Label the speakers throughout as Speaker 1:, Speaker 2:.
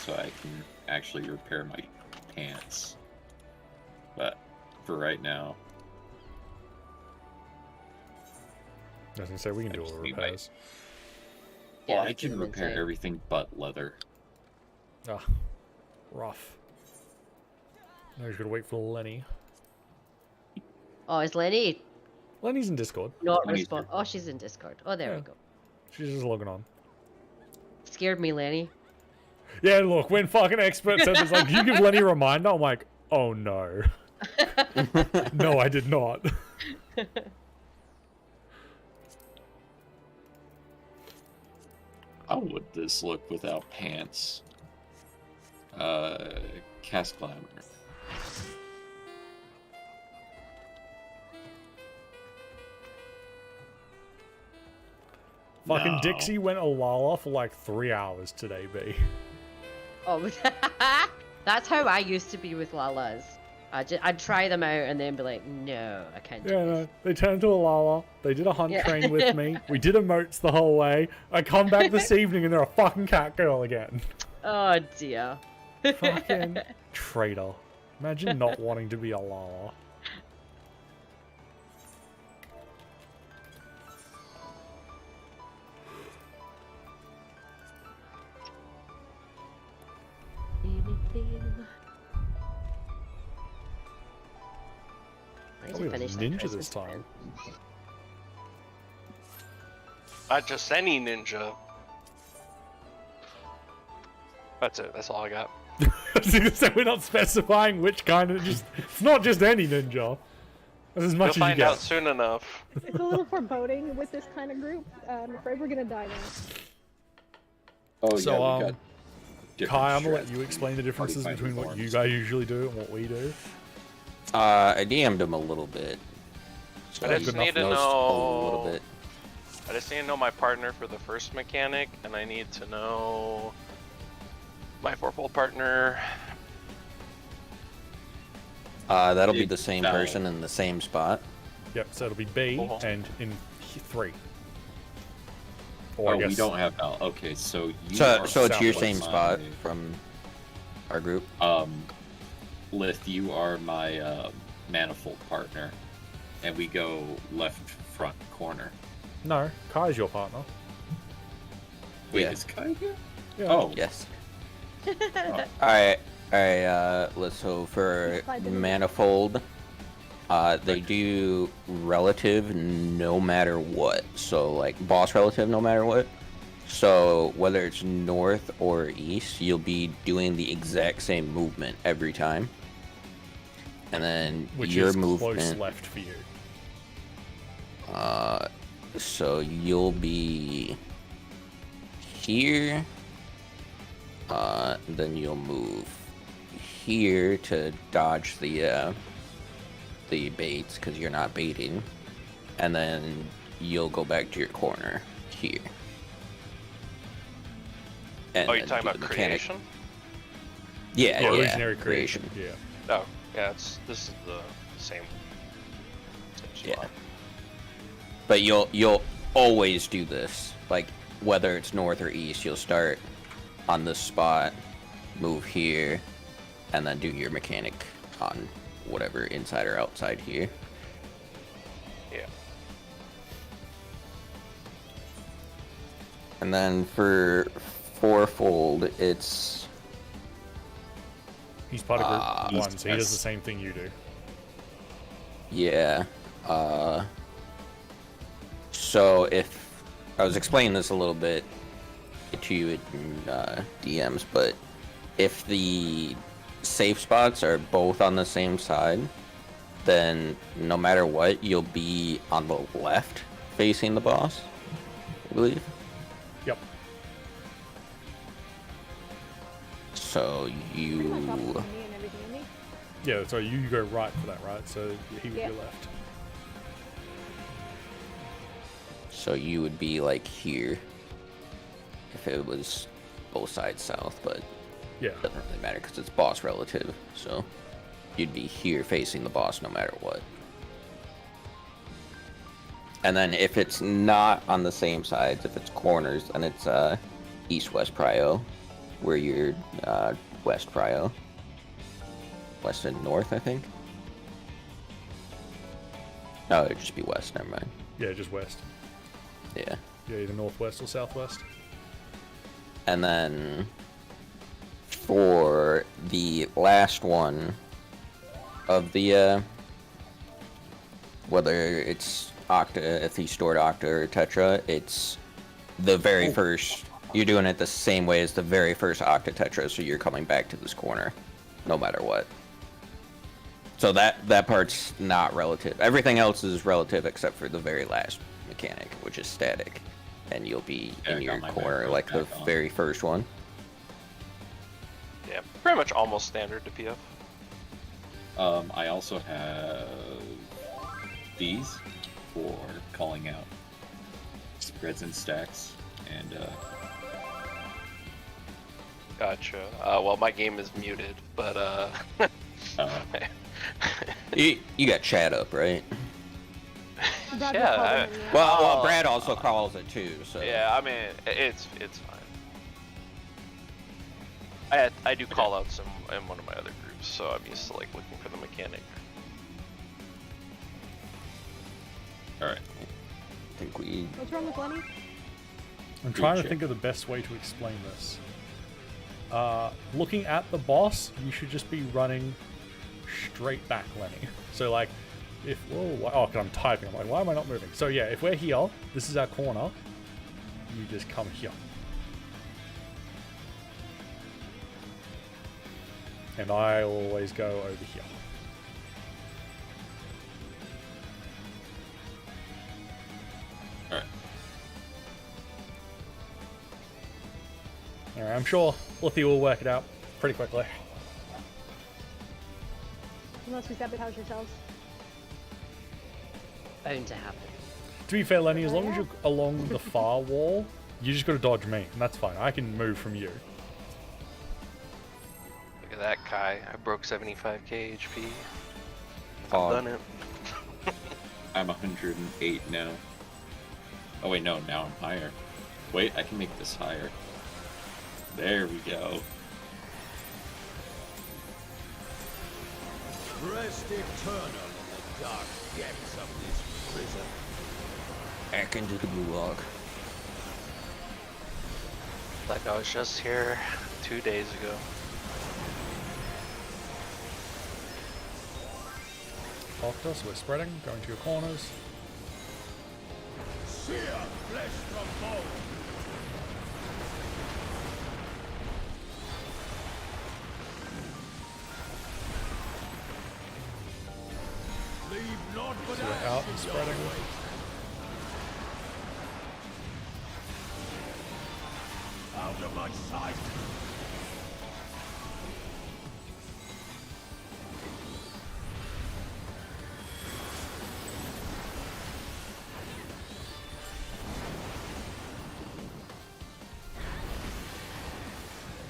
Speaker 1: so I can actually repair my pants. But for right now,
Speaker 2: I was gonna say we can do all the repairs.
Speaker 1: Well, I can repair everything but leather.
Speaker 2: Ah, rough. Now he's gotta wait for Lenny.
Speaker 3: Oh, is Lenny
Speaker 2: Lenny's in Discord.
Speaker 3: not respond? Oh, she's in Discord. Oh, there we go.
Speaker 2: She's just logging on.
Speaker 3: Scared me, Lenny.
Speaker 2: Yeah, look, when fucking expert says it's like, you give Lenny a reminder, I'm like, oh no. No, I did not.
Speaker 1: How would this look without pants? Cast glamour.
Speaker 2: Fucking Dixie went a lala for like 3 hours today, B.
Speaker 3: Oh, that's how I used to be with lalas. I'd try them out and then be like, no, I can't do this.
Speaker 2: No, they turned to a lala. They did a hunt train with me. We did emotes the whole way. I come back this evening and they're a fucking cat girl again.
Speaker 3: Oh dear.
Speaker 2: Fucking traitor. Imagine not wanting to be a lala.
Speaker 3: Probably
Speaker 2: ninja this time.
Speaker 4: Not just any ninja. That's it. That's all I got.
Speaker 2: I was gonna say we're not specifying which kind of it's not just any ninja. That's as much
Speaker 4: You'll
Speaker 2: as you
Speaker 4: find
Speaker 2: get.
Speaker 4: out soon enough.
Speaker 5: It's a little foreboding with this kind of group. I'm afraid we're gonna die now.
Speaker 1: Oh,
Speaker 2: So,
Speaker 1: yeah, we got
Speaker 2: Kai, I'm gonna let you explain the differences between what you guys usually do and what we do.
Speaker 6: I DM'd him a little bit. So
Speaker 4: I just need to
Speaker 6: knows
Speaker 4: know
Speaker 6: a little bit.
Speaker 4: I just need to know my partner for the first mechanic, and I need to know my fourfold partner.
Speaker 6: That'll be the same person in the same spot.
Speaker 2: Yep, so it'll be B and in 3.
Speaker 1: Or we don't have Val. Okay, so you
Speaker 6: So
Speaker 1: are
Speaker 6: it's your same
Speaker 1: my-
Speaker 6: spot from our group.
Speaker 1: Lith, you are my manifold partner, and we go left front corner.
Speaker 2: No, Kai's your partner.
Speaker 1: Wait,
Speaker 6: Yeah.
Speaker 1: is Kai here?
Speaker 2: Yeah.
Speaker 1: Oh,
Speaker 6: Yes. Alright, let's so for manifold, they do relative no matter what. So like boss relative no matter what. So whether it's north or east, you'll be doing the exact same movement every time. And then
Speaker 2: Which
Speaker 6: your
Speaker 2: is
Speaker 6: movement
Speaker 2: close left for you.
Speaker 6: so you'll be here. Then you'll move here to dodge the baits because you're not baiting, and then you'll go back to your corner here. And
Speaker 4: Oh, you're
Speaker 6: then
Speaker 4: talking
Speaker 6: do
Speaker 4: about
Speaker 6: the mechanic.
Speaker 4: creation?
Speaker 6: Yeah,
Speaker 2: Oh,
Speaker 6: yeah,
Speaker 2: illusionary creation. Yeah.
Speaker 4: Oh, yeah. This is the same
Speaker 6: Yeah.
Speaker 4: spot.
Speaker 6: But you'll always do this, like whether it's north or east. You'll start on this spot, move here, and then do your mechanic on whatever inside or outside here.
Speaker 4: Yeah.
Speaker 6: And then for fourfold, it's
Speaker 2: He's part of group
Speaker 1: East
Speaker 2: 1, so he does
Speaker 1: West.
Speaker 2: the same thing you do.
Speaker 6: yeah. So if I was explaining this a little bit to you in DMs, but if the safe spots are both on the same side, then no matter what, you'll be on the left facing the boss, I believe.
Speaker 2: Yep.
Speaker 6: So
Speaker 5: Pretty much opposite
Speaker 6: you,
Speaker 5: of me and everything in me.
Speaker 2: Yeah, so you go right for that, right? So he would
Speaker 5: Yeah.
Speaker 2: be left.
Speaker 6: so you would be like here if it was both sides south, but
Speaker 2: Yeah.
Speaker 6: it doesn't really matter because it's boss relative. So you'd be here facing the boss no matter what. And then if it's not on the same sides, if it's corners, then it's east-west prio. where you're west prio. West and north, I think. No, it'd just be west, never mind.
Speaker 2: Yeah, just west.
Speaker 6: Yeah.
Speaker 2: Yeah, either northwest or southwest.
Speaker 6: And then for the last one of the whether it's Octa, if you stored Octa or Tetra, it's the very first. You're doing it the same way as the very first Octa Tetra, so you're coming back to this corner, no matter what. So that part's not relative. Everything else is relative except for the very last mechanic, which is static, and you'll be in your corner like the very first one.
Speaker 4: Yeah, pretty much almost standard to PF.
Speaker 1: I also have these for calling out spreads and stacks, and
Speaker 4: Gotcha. Well, my game is muted, but
Speaker 6: You got chat up, right?
Speaker 5: Brad
Speaker 4: Yeah,
Speaker 5: will call them in,
Speaker 6: Well, Brad also calls it too, so.
Speaker 4: yeah, I mean, it's fine. I do call outs in one of my other groups, so I'm used to like looking for the mechanic.
Speaker 1: all right.
Speaker 6: I think we.
Speaker 5: What's wrong with Lenny?
Speaker 2: I'm trying to
Speaker 1: check.
Speaker 2: think of the best way to explain this. Looking at the boss, you should just be running straight back, Lenny. So like, if oh, 'cause I'm typing. I'm like, why am I not moving? So yeah, if we're here, this is our corner. You just come here, and I always go over here.
Speaker 1: All right.
Speaker 2: Alright, I'm sure Liffy will work it out pretty quickly.
Speaker 5: Unless we sabotage ourselves.
Speaker 3: Bound to happen.
Speaker 2: To be fair, Lenny, as long as you're along the far wall, you just gotta dodge me, and that's fine. I can move from you.
Speaker 4: Look at that, Kai. I broke 75k HP.
Speaker 6: Oh.
Speaker 4: I've done it.
Speaker 1: I'm 108 now. Oh wait, no, now I'm higher. Wait, I can make this higher. There we go.
Speaker 7: Rest eternal in the dark depths of this prison.
Speaker 6: Back into the gulag.
Speaker 4: Like I was just here 2 days ago.
Speaker 2: After, so we're spreading, going to your corners.
Speaker 7: Sear flesh from bone. Leave not but
Speaker 2: So we're out and spreading.
Speaker 7: out of my sight.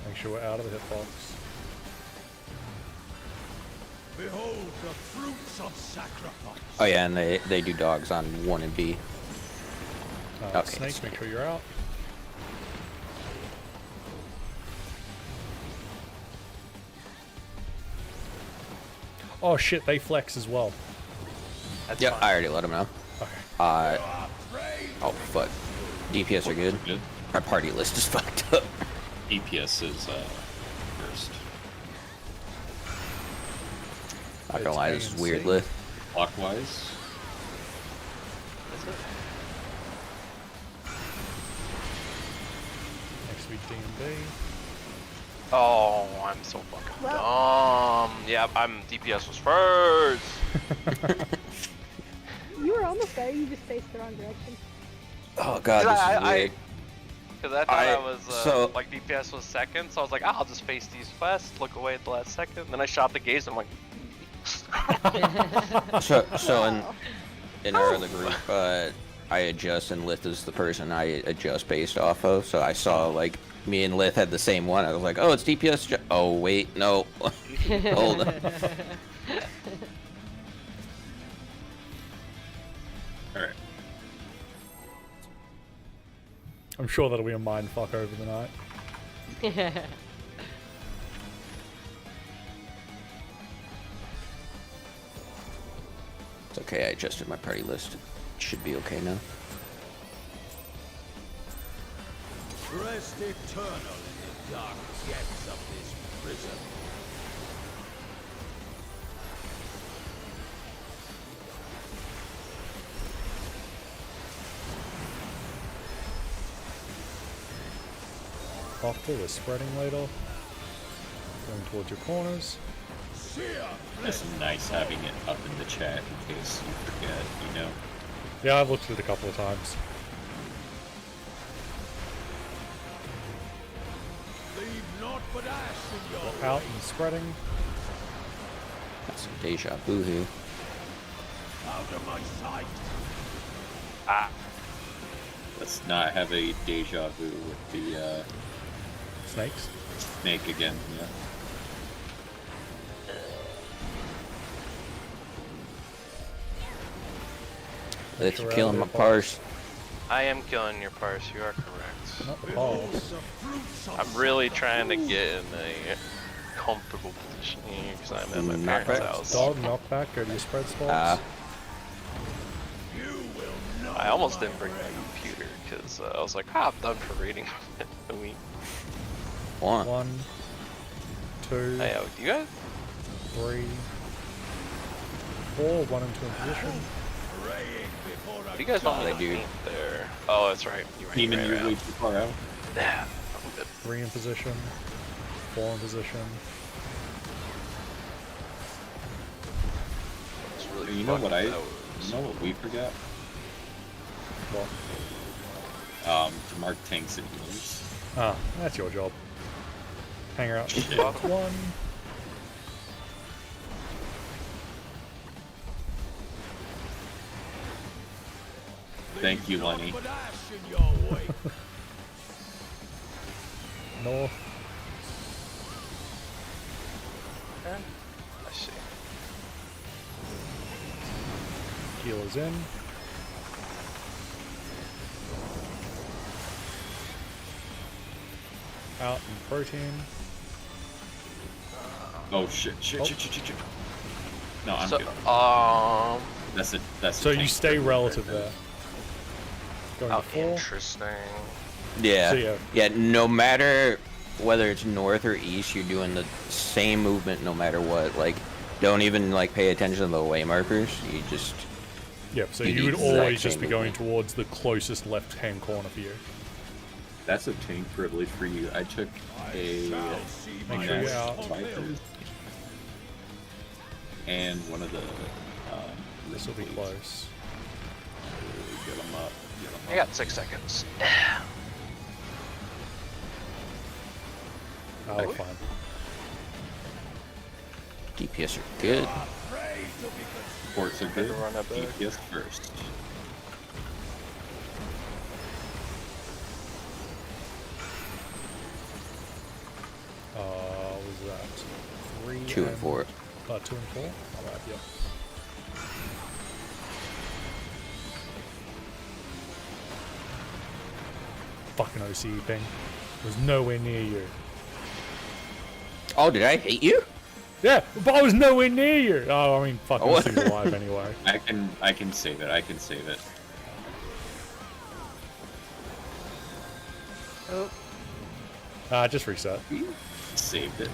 Speaker 2: Make sure we're out of the hitbox.
Speaker 7: Behold the fruits of sacrifice.
Speaker 6: Oh yeah, and they do dogs on 1 and B. Okay,
Speaker 2: Snake,
Speaker 6: Snake.
Speaker 2: make sure you're out. Oh shit, they flex as well.
Speaker 4: That's
Speaker 6: Yep,
Speaker 4: fine.
Speaker 6: I already let him know.
Speaker 2: Okay.
Speaker 6: Oh fuck. DPS are good.
Speaker 1: Good.
Speaker 6: Our party list is fucked up.
Speaker 1: EPS is first.
Speaker 6: Not gonna lie, this is
Speaker 2: It's
Speaker 6: weird
Speaker 2: ANC.
Speaker 6: list.
Speaker 1: Clockwise.
Speaker 4: Is it?
Speaker 2: Next week D&D.
Speaker 4: Oh, I'm so fucking dumb. Yeah, I'm DPS was first.
Speaker 5: You were almost there, you just faced the wrong direction.
Speaker 6: Oh god, this is weird.
Speaker 4: Because I thought I was,
Speaker 6: so-
Speaker 4: like, DPS was second, so I was like, I'll just face these west, look away at the last second. Then I shot the gaze, I'm like,
Speaker 6: So in our
Speaker 5: Oh.
Speaker 6: other group, I adjust and Lith is the person I adjust based off of. So I saw like me and Lith had the same one. I was like, oh, it's DPS. Oh wait, no. Hold on.
Speaker 1: All right.
Speaker 2: I'm sure that'll be a mindfuck over the night.
Speaker 6: It's okay, I adjusted my party list. Should be okay now.
Speaker 7: Rest eternal in the dark depths of this prison.
Speaker 2: After we're spreading later. Going towards your corners.
Speaker 1: It's nice having it up in the chat in case you forget, you know?
Speaker 2: Yeah, I've looked at it a couple of times.
Speaker 7: Leave naught but ash in your
Speaker 2: We're out and spreading.
Speaker 6: Got some deja vu here.
Speaker 7: out of my sight.
Speaker 1: Let's not have a deja vu with the
Speaker 2: Snakes.
Speaker 1: snake again, yeah.
Speaker 6: That's
Speaker 2: Sure,
Speaker 6: killing my
Speaker 2: I'll
Speaker 6: parse.
Speaker 4: I am killing your parse. You are correct.
Speaker 2: Not the balls.
Speaker 4: I'm really trying to get in a comfortable position here because I'm at my
Speaker 6: Knockback.
Speaker 4: parents' house.
Speaker 2: Dog, knockback, go to your spread spots.
Speaker 4: I almost didn't bring my computer because I was like, I'm done for reading a week.
Speaker 6: One.
Speaker 2: 1, 2,
Speaker 4: Hey, do you guys?
Speaker 2: 3, 4, 1 and 2 in position.
Speaker 4: What do you guys want me to
Speaker 6: do.
Speaker 4: paint there? Oh, that's right. You're right.
Speaker 1: Demon,
Speaker 4: right,
Speaker 1: you're
Speaker 4: right.
Speaker 1: way too far out.
Speaker 4: Yeah, I'm good.
Speaker 2: 3 in position. 4 in position.
Speaker 4: It's really
Speaker 1: You know
Speaker 4: fucking
Speaker 1: what I?
Speaker 4: loud.
Speaker 1: You know what we forgot?
Speaker 2: What?
Speaker 1: To mark tanks and healers.
Speaker 2: Ah, that's your job. Hang out.
Speaker 1: Shit.
Speaker 2: 1.
Speaker 1: Thank you, Lenny.
Speaker 7: But ash in your way.
Speaker 2: North.
Speaker 4: I see.
Speaker 2: Healers in. Out in protein.
Speaker 1: Oh shit!
Speaker 2: Oh.
Speaker 1: Shit! No, I'm
Speaker 4: So,
Speaker 1: good. That's it. That's
Speaker 2: So
Speaker 1: a
Speaker 2: you
Speaker 1: tank
Speaker 2: stay
Speaker 1: right
Speaker 2: relative
Speaker 1: there.
Speaker 2: there. Going
Speaker 4: oh,
Speaker 2: to 4.
Speaker 4: interesting.
Speaker 6: Yeah.
Speaker 2: So, yeah.
Speaker 6: Yeah, no matter whether it's north or east, you're doing the same movement no matter what. Like, don't even, like, pay attention to the way markers. You just...
Speaker 2: Yep, so
Speaker 6: You
Speaker 2: you
Speaker 6: do
Speaker 2: would
Speaker 6: the exact
Speaker 2: always just
Speaker 6: same
Speaker 2: be going
Speaker 6: movement.
Speaker 2: towards the closest left-hand corner for you.
Speaker 1: That's a tank privilege for you. I took a
Speaker 2: Make sure you're
Speaker 1: Nest
Speaker 2: out.
Speaker 1: Vipers and one of the.
Speaker 2: This will be
Speaker 1: Liquid.
Speaker 2: close.
Speaker 1: Get them up. Get 'em
Speaker 4: I got 6 seconds.
Speaker 2: Oh, fine.
Speaker 6: DPS are good.
Speaker 1: Ports are good.
Speaker 4: Run up there.
Speaker 1: DPS first.
Speaker 2: What was that? 3
Speaker 6: 2 and 4.
Speaker 2: 2 and 4? Alright, yep. Fucking OCE ping. Was nowhere near you.
Speaker 6: Oh, did I hate you?
Speaker 2: Yeah, but I was nowhere near you! Oh, I mean, fucking
Speaker 6: Oh.
Speaker 2: this thing's alive anyway.
Speaker 1: I can save it. I can save it.
Speaker 3: Oh,
Speaker 2: Just reset.
Speaker 1: Saved it.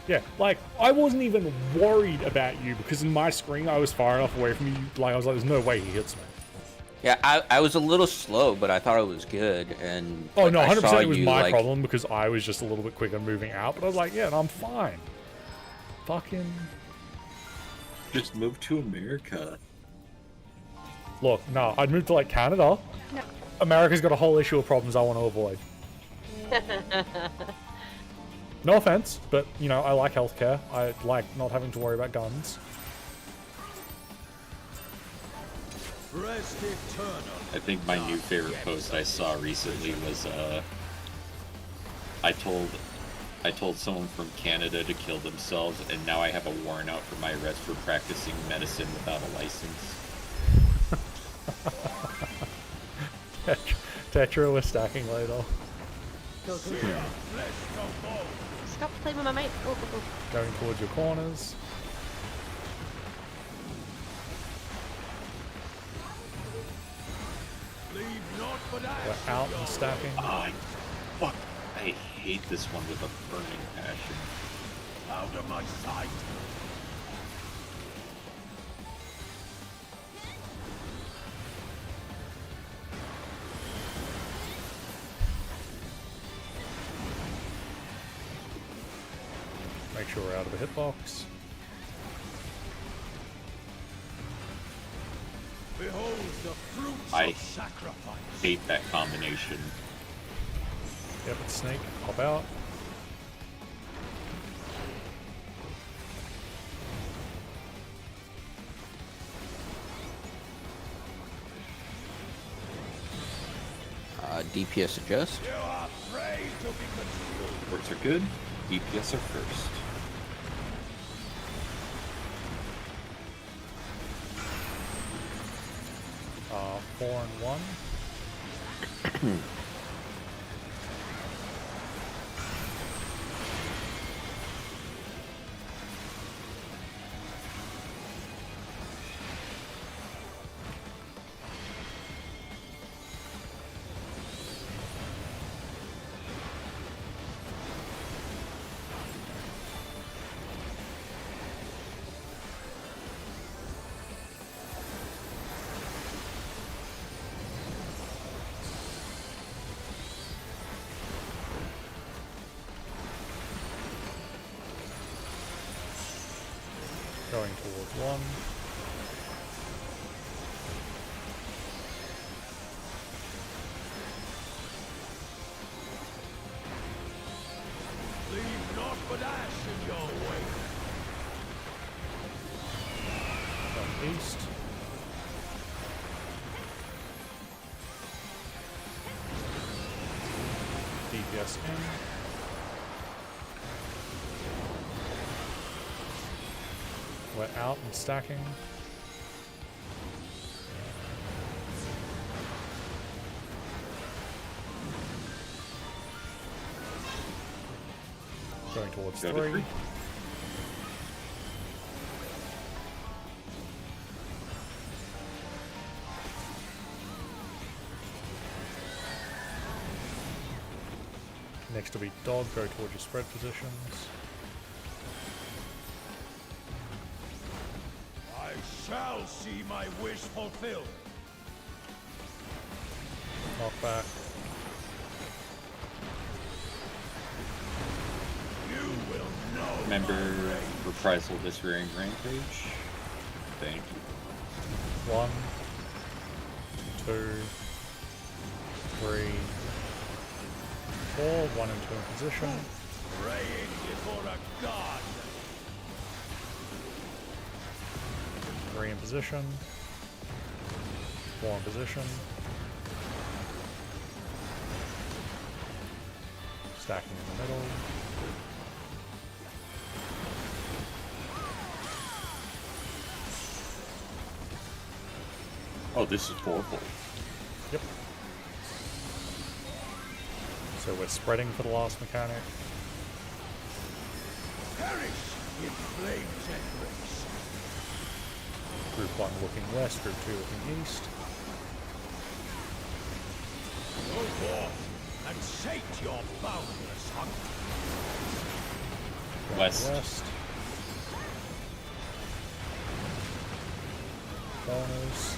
Speaker 2: Yeah, like, I wasn't even worried about you because in my screen I was far enough away from you, like, I was like, there's no way he hits me.
Speaker 6: Yeah, I was a little slow, but I thought it was good, and...
Speaker 2: Oh,
Speaker 6: like,
Speaker 2: no,
Speaker 6: I
Speaker 2: 100%
Speaker 6: saw
Speaker 2: it was
Speaker 6: you,
Speaker 2: my
Speaker 6: like-
Speaker 2: problem because I was just a little bit quicker moving out, but I was like, yeah, I'm fine. Fucking...
Speaker 1: Just move to America.
Speaker 2: Look, no, I'd move to, like, Canada.
Speaker 5: No.
Speaker 2: America's got a whole issue of problems I want to avoid. No offense, but, you know, I like healthcare. I like not having to worry about guns.
Speaker 7: Rest eternal.
Speaker 1: I think my new favorite post I saw recently was I told someone from Canada to kill themselves, and now I have a warrant out for my arrest for practicing medicine without a license.
Speaker 2: Tetra was stacking later.
Speaker 3: go, go, go. Stop playing with my mate. Go, go, go.
Speaker 2: Going towards your corners. out and stacking.
Speaker 1: Fuck. I hate this one with a burning passion.
Speaker 7: Out of my sight.
Speaker 2: Make sure we're out of the hitbox.
Speaker 7: Behold the fruits
Speaker 1: I
Speaker 7: of sacrifice.
Speaker 1: hate that combination.
Speaker 2: Yep, it's snake. Pop out.
Speaker 6: DPS adjust.
Speaker 7: You are afraid to be controlled.
Speaker 1: Works are good. DPS are first.
Speaker 2: Uh, 4 and 1. Going towards 1.
Speaker 7: Leave naught but ash in your wake.
Speaker 2: Going east. DPS in. We're out and stacking. Going towards
Speaker 1: Go to
Speaker 2: 3.
Speaker 1: three.
Speaker 2: Next will be dog. Go towards your spread positions.
Speaker 7: I shall see my wish fulfilled.
Speaker 2: Knock back.
Speaker 7: You will know.
Speaker 1: Remember
Speaker 7: my rage.
Speaker 1: reprisal this rearing rampage? Thank you.
Speaker 2: 1, 2, 3, 4. 1 and 2 in position.
Speaker 7: Praying before a god.
Speaker 2: 3 in position. 4 in position. Stacking in the middle.
Speaker 1: Oh, this is horrible.
Speaker 2: Yep. So we're spreading for the last mechanic.
Speaker 7: Perish in flames and grace.
Speaker 2: Group 1 looking west, group 2 looking east.
Speaker 7: Go forth and sate your boundless hunger.
Speaker 2: Going
Speaker 1: West.
Speaker 2: West. Corners.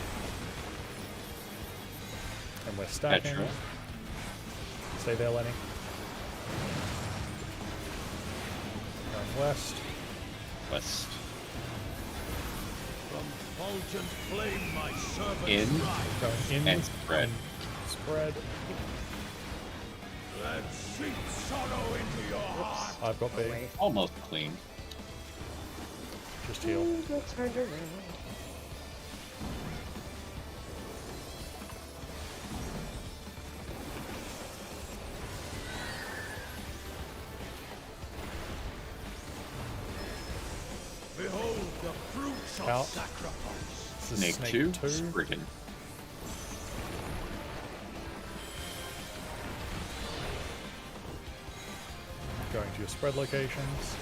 Speaker 2: And we're stacking.
Speaker 1: Petra.
Speaker 2: Stay there, Lenny. Going west.
Speaker 1: West.
Speaker 7: From fulgent flame my servants
Speaker 1: In.
Speaker 7: rise.
Speaker 2: Going in.
Speaker 1: And spread.
Speaker 2: Spread.
Speaker 7: Let sink sorrow into your heart.
Speaker 2: I've got B.
Speaker 3: Away.
Speaker 1: Almost clean.
Speaker 2: Just heal.
Speaker 3: Turned around.
Speaker 7: Behold the fruits of
Speaker 2: Out.
Speaker 7: sacrifice.
Speaker 2: This is
Speaker 1: Snake 2.
Speaker 2: 2.
Speaker 1: Spriggan.
Speaker 2: Going to your spread locations.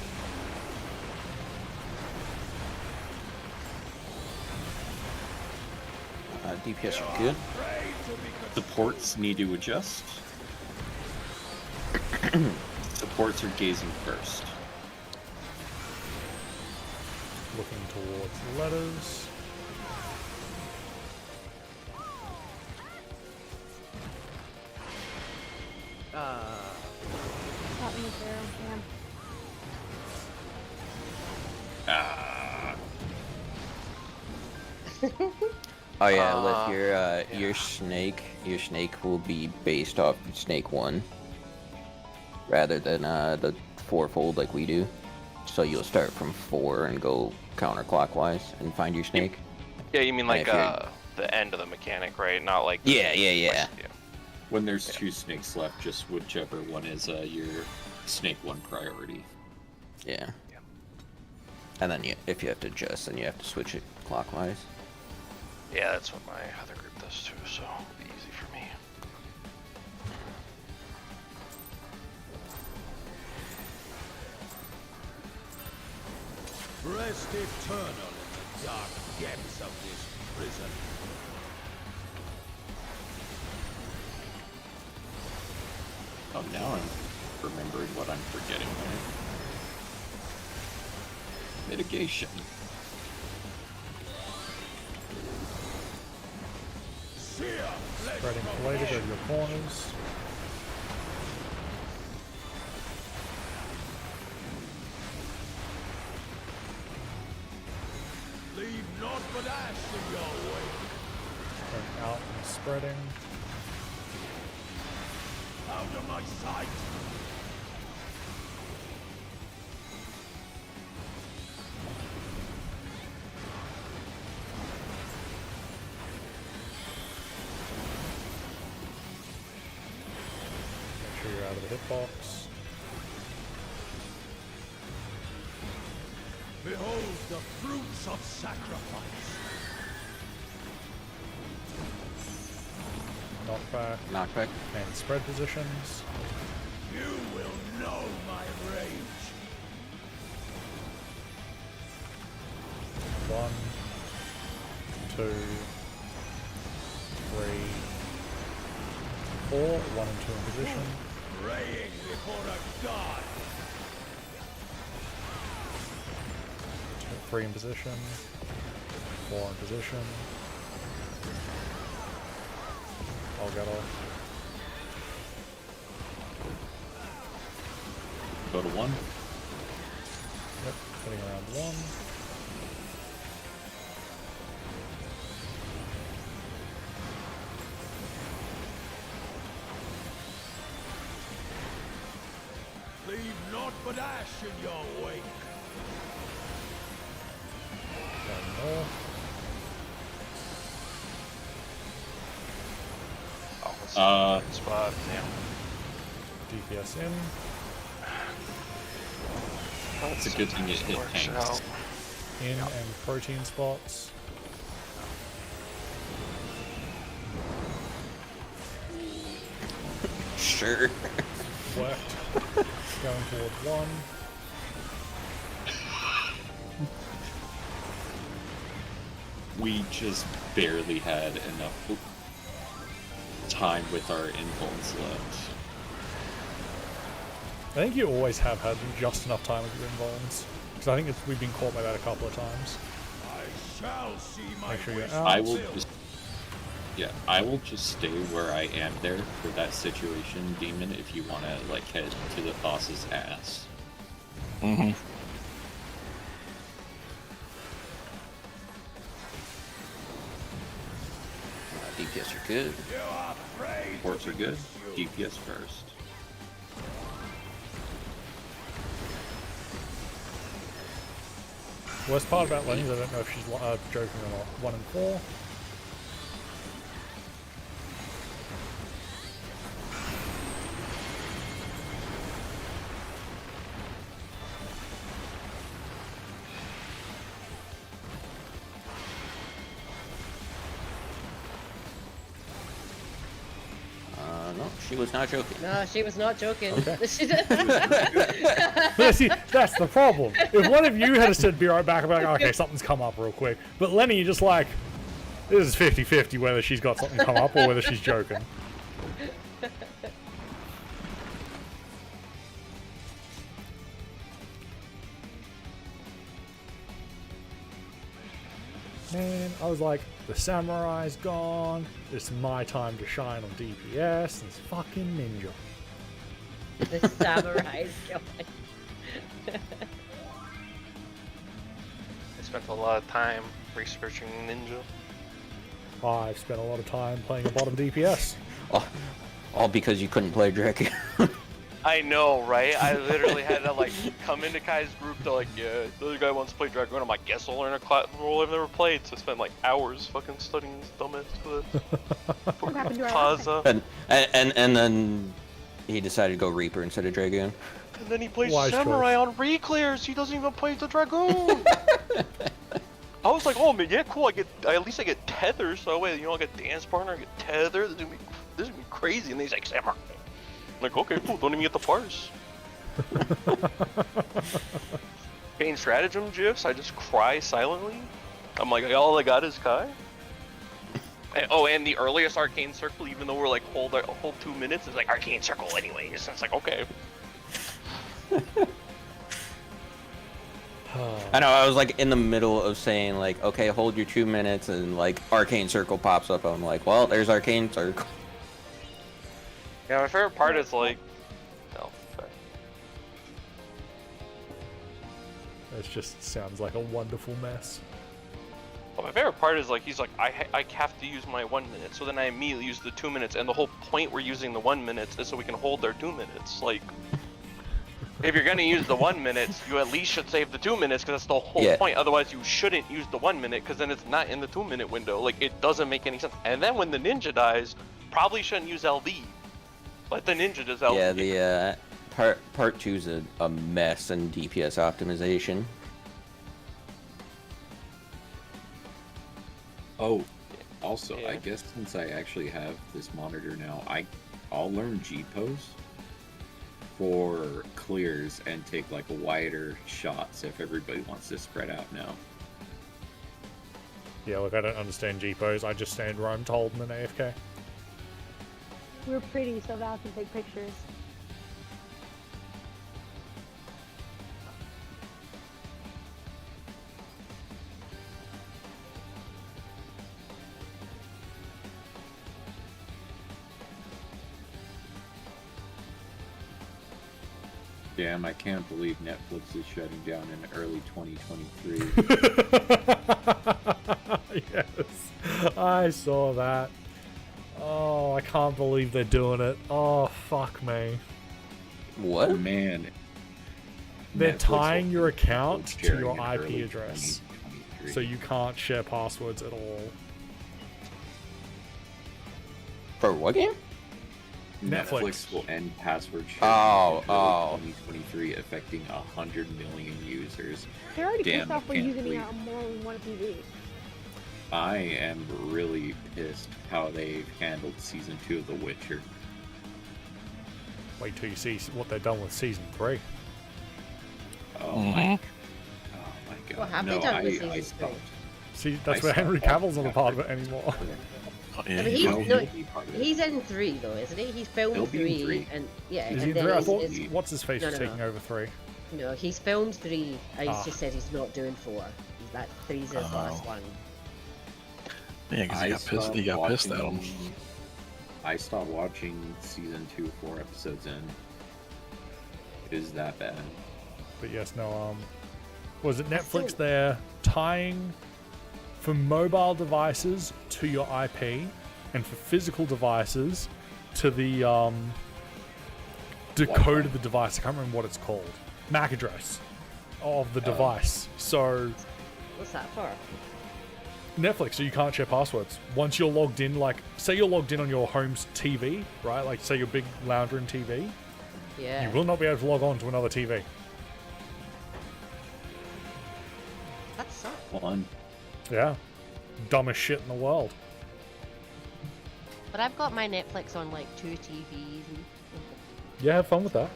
Speaker 6: DPS are good.
Speaker 7: Afraid to
Speaker 1: Supports need to adjust. Supports are gazing first.
Speaker 2: Looking towards letters.
Speaker 5: Got me there, man.
Speaker 1: Ah.
Speaker 6: Oh yeah, look, your snake will be based off snake 1, rather than the fourfold like we do. So you'll start from 4 and go counterclockwise and find your snake.
Speaker 4: Yeah, you mean like
Speaker 6: if
Speaker 4: the end of the mechanic, right? Not like
Speaker 6: Yeah.
Speaker 1: When there's 2 snakes left, just whichever one is your snake 1 priority.
Speaker 6: Yeah. And then if you have to adjust, then you have to switch it clockwise.
Speaker 4: Yeah, that's what my other group does too, so it'll be easy for me.
Speaker 7: Rest eternal in the dark depths of this prison.
Speaker 1: Oh, now I'm remembering what I'm forgetting. Right? Mitigation.
Speaker 2: Spreading flavor to your corners.
Speaker 7: Leave naught but ash in your wake.
Speaker 2: Going out and spreading.
Speaker 7: Out of my sight.
Speaker 2: Make sure you're out of the hitbox.
Speaker 7: Behold the fruits of sacrifice.
Speaker 2: Knockback.
Speaker 6: Knockback.
Speaker 2: And spread positions.
Speaker 7: You will know my rage.
Speaker 2: 1, 2, 3, 4. 1 and 2 in position.
Speaker 7: Praying before a god.
Speaker 2: 3 in position. 4 in position. I'll get off.
Speaker 1: Go to 1.
Speaker 2: Yep, heading around 1.
Speaker 7: Leave naught but ash in your wake.
Speaker 2: Going north.
Speaker 4: Spot, damn.
Speaker 2: DPS in.
Speaker 1: It's a good thing you hit
Speaker 4: Works
Speaker 1: tanks.
Speaker 4: out.
Speaker 2: In and protein spots.
Speaker 6: Sure.
Speaker 2: Left. Going towards 1.
Speaker 1: We just barely had enough time with our influence left.
Speaker 2: I think you always have had just enough time with your invulns. Because I think we've been caught by that a couple of times.
Speaker 7: I shall see my
Speaker 2: Make sure you're
Speaker 7: wish
Speaker 2: out.
Speaker 1: I will just, yeah, I will just stay where I am there for that situation, Demon, if you want to, like, head to the boss's ass.
Speaker 6: Mm-hmm. DPS are good.
Speaker 7: You are afraid.
Speaker 1: Ports are good. DPS first.
Speaker 2: Worst part about Lenny is I don't know if she's joking or not. 1 and 4.
Speaker 6: No, she was not joking.
Speaker 3: No, she was not joking.
Speaker 2: Okay.
Speaker 3: She did-
Speaker 2: But see, that's the problem. If one of you had said be right back, I'd be like, okay, something's come up real quick. But Lenny, you're just like, This is 50-50 whether she's got something come up or whether she's joking. Man, I was like, the samurai's gone. It's my time to shine on DPS. It's fucking ninja.
Speaker 3: The samurai's going.
Speaker 4: I spent a lot of time researching Ninja.
Speaker 2: I've spent a lot of time playing a bottom DPS.
Speaker 6: All because you couldn't play Drake.
Speaker 4: I know, right? I literally had to like come into Kai's group to like, yeah, the other guy wants to play Dragon. I'm like, guess I'll learn a class role I've never played. So I spent like hours fucking studying this dumbass class.
Speaker 5: What happened to our
Speaker 4: Kaza.
Speaker 6: and then he decided to go Reaper instead of Dragoon.
Speaker 4: And then he plays
Speaker 2: Wise
Speaker 4: Samurai
Speaker 2: choice.
Speaker 4: on reclears. He doesn't even play the Dragoon. I was like, oh man, yeah, cool. At least I get tether. So wait, you know, I get dance partner, I get tether. This is gonna be crazy. And then he's like, Samurai. I'm like, okay, cool. Don't even get the parse. Gain stratagem gifs. I just cry silently. I'm like, all I got is Kai. And the earliest arcane circle, even though we're like hold 2 minutes, is like arcane circle anyways. So it's like, okay.
Speaker 6: I know, I was like in the middle of saying like, okay, hold your 2 minutes, and like Arcane Circle pops up. I'm like, well, there's Arcane Circle.
Speaker 4: Yeah, my favorite part is like, no, sorry.
Speaker 2: It just sounds like a wonderful mess.
Speaker 4: Well, my favorite part is like he's like, I have to use my 1 minute, so then I immediately use the 2 minutes, and the whole point we're using the 1 minute is so we can hold their 2 minutes. Like, if you're gonna use the 1 minute, you at least should save the 2 minutes because that's the whole point. Otherwise, you shouldn't use the 1 minute because then it's not in the 2 minute window. Like, it doesn't make any sense. And then when the ninja dies, probably shouldn't use LD. Let the ninja just LD.
Speaker 6: Yeah, the part 2's a mess in DPS optimization.
Speaker 1: Oh, also,
Speaker 4: Yeah.
Speaker 1: I guess since I actually have this monitor now, I'll learn G pose for clears and take like wider shots if everybody wants to spread out now.
Speaker 2: Yeah, look, I don't understand G-pose. I just stand where I'm told and then AFK.
Speaker 5: We're pretty, so Val can take pictures.
Speaker 1: Damn, I can't believe Netflix is shutting down in early 2023.
Speaker 2: Yes, I saw that. Oh, I can't believe they're doing it. Oh, fuck me.
Speaker 6: What?
Speaker 1: Man.
Speaker 2: They're
Speaker 1: Netflix
Speaker 2: tying
Speaker 1: will
Speaker 2: your
Speaker 1: be
Speaker 2: account to
Speaker 1: sharing
Speaker 2: your
Speaker 1: in
Speaker 2: IP
Speaker 1: early
Speaker 2: address.
Speaker 1: 2023.
Speaker 2: So you can't share passwords at all.
Speaker 6: For what game?
Speaker 1: Netflix will end password sharing
Speaker 6: Oh,
Speaker 1: in
Speaker 6: oh.
Speaker 1: 2023, affecting 100 million users.
Speaker 5: They're already
Speaker 1: Damn,
Speaker 5: pissed off for
Speaker 1: can't
Speaker 5: using
Speaker 1: believe-
Speaker 5: it on more than one TV.
Speaker 1: I am really pissed how they've handled season 2 of The Witcher.
Speaker 2: Wait till you see what they've done with season 3.
Speaker 1: Oh my god.
Speaker 3: What have they
Speaker 1: No,
Speaker 3: done with
Speaker 1: I
Speaker 3: season 3?
Speaker 1: stopped.
Speaker 2: See, that's
Speaker 1: I
Speaker 2: where
Speaker 1: stopped
Speaker 2: Henry
Speaker 1: watching
Speaker 2: Cavill's not a part of it
Speaker 1: after-
Speaker 2: anymore.
Speaker 8: Oh,
Speaker 3: I
Speaker 8: yeah,
Speaker 3: mean,
Speaker 8: he
Speaker 1: No,
Speaker 8: will.
Speaker 1: he'll be part of it.
Speaker 3: He's in 3 though, isn't he? He's filmed
Speaker 1: He'll be in
Speaker 3: 3,
Speaker 1: 3.
Speaker 3: and yeah,
Speaker 2: Is
Speaker 3: and
Speaker 2: he in
Speaker 3: then
Speaker 2: 3? I
Speaker 3: he's-
Speaker 2: thought,
Speaker 3: it's-
Speaker 2: what's his face
Speaker 3: No,
Speaker 2: was
Speaker 3: no,
Speaker 2: taking
Speaker 3: no.
Speaker 2: over 3.
Speaker 3: no, he's filmed 3. He's
Speaker 2: Ah.
Speaker 3: just said he's not doing 4. That 3's his last
Speaker 8: Oh.
Speaker 3: one.
Speaker 8: Yeah, because
Speaker 1: I
Speaker 8: he got pissed. He got pissed at him.
Speaker 1: I stopped watching season 2 4 episodes in. It is that bad.
Speaker 2: But yes, no, was it Netflix there tying for mobile devices to your IP and for physical devices to the decode of the device. I can't remember what it's called. MAC address of the device. So
Speaker 3: What's that for?
Speaker 2: Netflix, so you can't share passwords. Once you're logged in, like, say you're logged in on your home's TV, right? Like, say your big lounge room TV,
Speaker 3: Yeah.
Speaker 2: you will not be able to log on to another TV.
Speaker 3: That sucks.
Speaker 1: Fun.
Speaker 2: Yeah. Dumbest shit in the world.
Speaker 3: But I've got my Netflix on like 2 TVs and
Speaker 2: Yeah, have fun with that.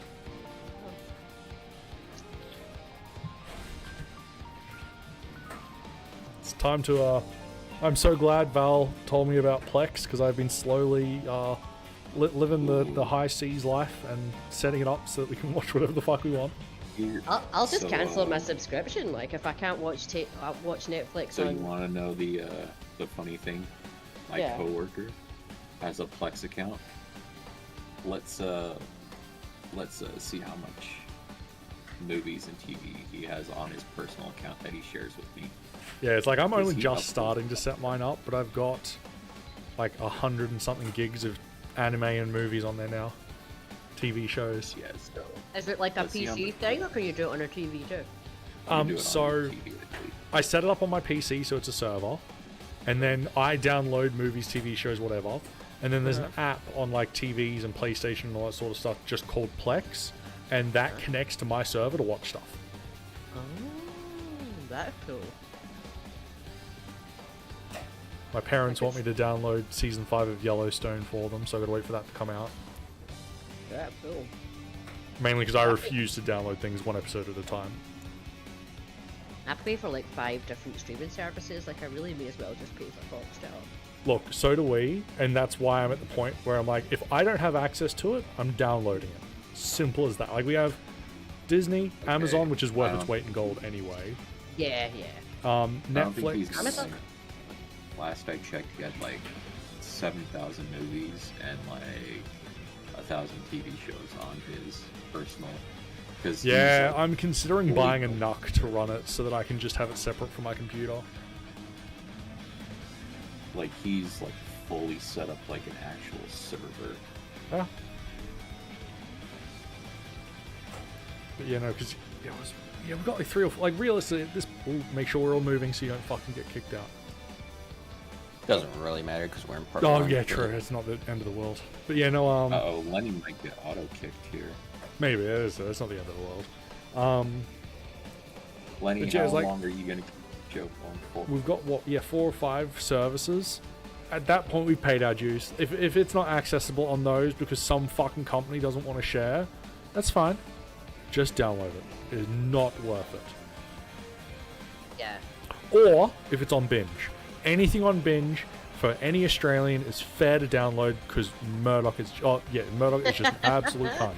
Speaker 2: It's time to I'm so glad Val told me about Plex, because I've been slowly living the high seas life and setting it up so that we can watch whatever the fuck we want.
Speaker 3: I'll just cancel my subscription. Like if I can't watch watch Netflix.
Speaker 1: So
Speaker 3: on...
Speaker 1: you want to know the funny thing? My coworker has a Plex account. Let's see how much movies and TV he has on his personal account that he shares with me.
Speaker 2: Yeah, it's like I'm only just starting to set mine up, but I've got like 100 and something gigs of anime and movies on there now. TV shows.
Speaker 1: Yes. So
Speaker 3: is it like a PC thing, or can you do it on a TV too?
Speaker 2: So I set it up on my PC, so it's a server, and then I download movies, TV shows, whatever. And then there's an app on like TVs and PlayStation and all that sort of stuff just called Plex, and that connects to my server to watch stuff.
Speaker 3: Oh, that's cool.
Speaker 2: My parents want me to download season 5 of Yellowstone for them, so I gotta wait for that to come out.
Speaker 3: That's cool.
Speaker 2: Mainly because I refuse to download things one episode at a time.
Speaker 3: I pay for like 5 different streaming services. Like I really may as well just pay for Foxtel.
Speaker 2: Look, so do we, and that's why I'm at the point where I'm like, if I don't have access to it, I'm downloading it. Simple as that. Like we have Disney, Amazon, which is worth its weight in gold anyway.
Speaker 3: Yeah.
Speaker 2: Netflix.
Speaker 3: Amazon.
Speaker 1: Last I checked, he had like 7,000 movies and like 1,000 TV shows on his personal.
Speaker 2: Yeah, I'm considering buying a NUC to run it so that I can just have it separate from my computer.
Speaker 1: Like he's like fully set up like an actual server.
Speaker 2: Yeah. But yeah, no, because we've got like 3 or 4. Like realistically, we'll make sure we're all moving so you don't fucking get kicked out.
Speaker 6: Doesn't really matter because we're in part.
Speaker 2: Oh yeah, true. It's not the end of the world. But yeah, no.
Speaker 1: Uh-oh, Lenny might get auto kicked here.
Speaker 2: Maybe it is. It's not the end of the world.
Speaker 1: Lenny, how long are you gonna keep the joke on for?
Speaker 2: We've got 4 or 5 services. At that point, we paid our dues. If it's not accessible on those because some fucking company doesn't want to share, that's fine. Just download it. It is not worth it.
Speaker 3: Yeah.
Speaker 6: Oh.
Speaker 2: Or if it's on binge. Anything on binge for any Australian is fair to download because Murdoch is... Oh, yeah, Murdoch is just an absolute cunt.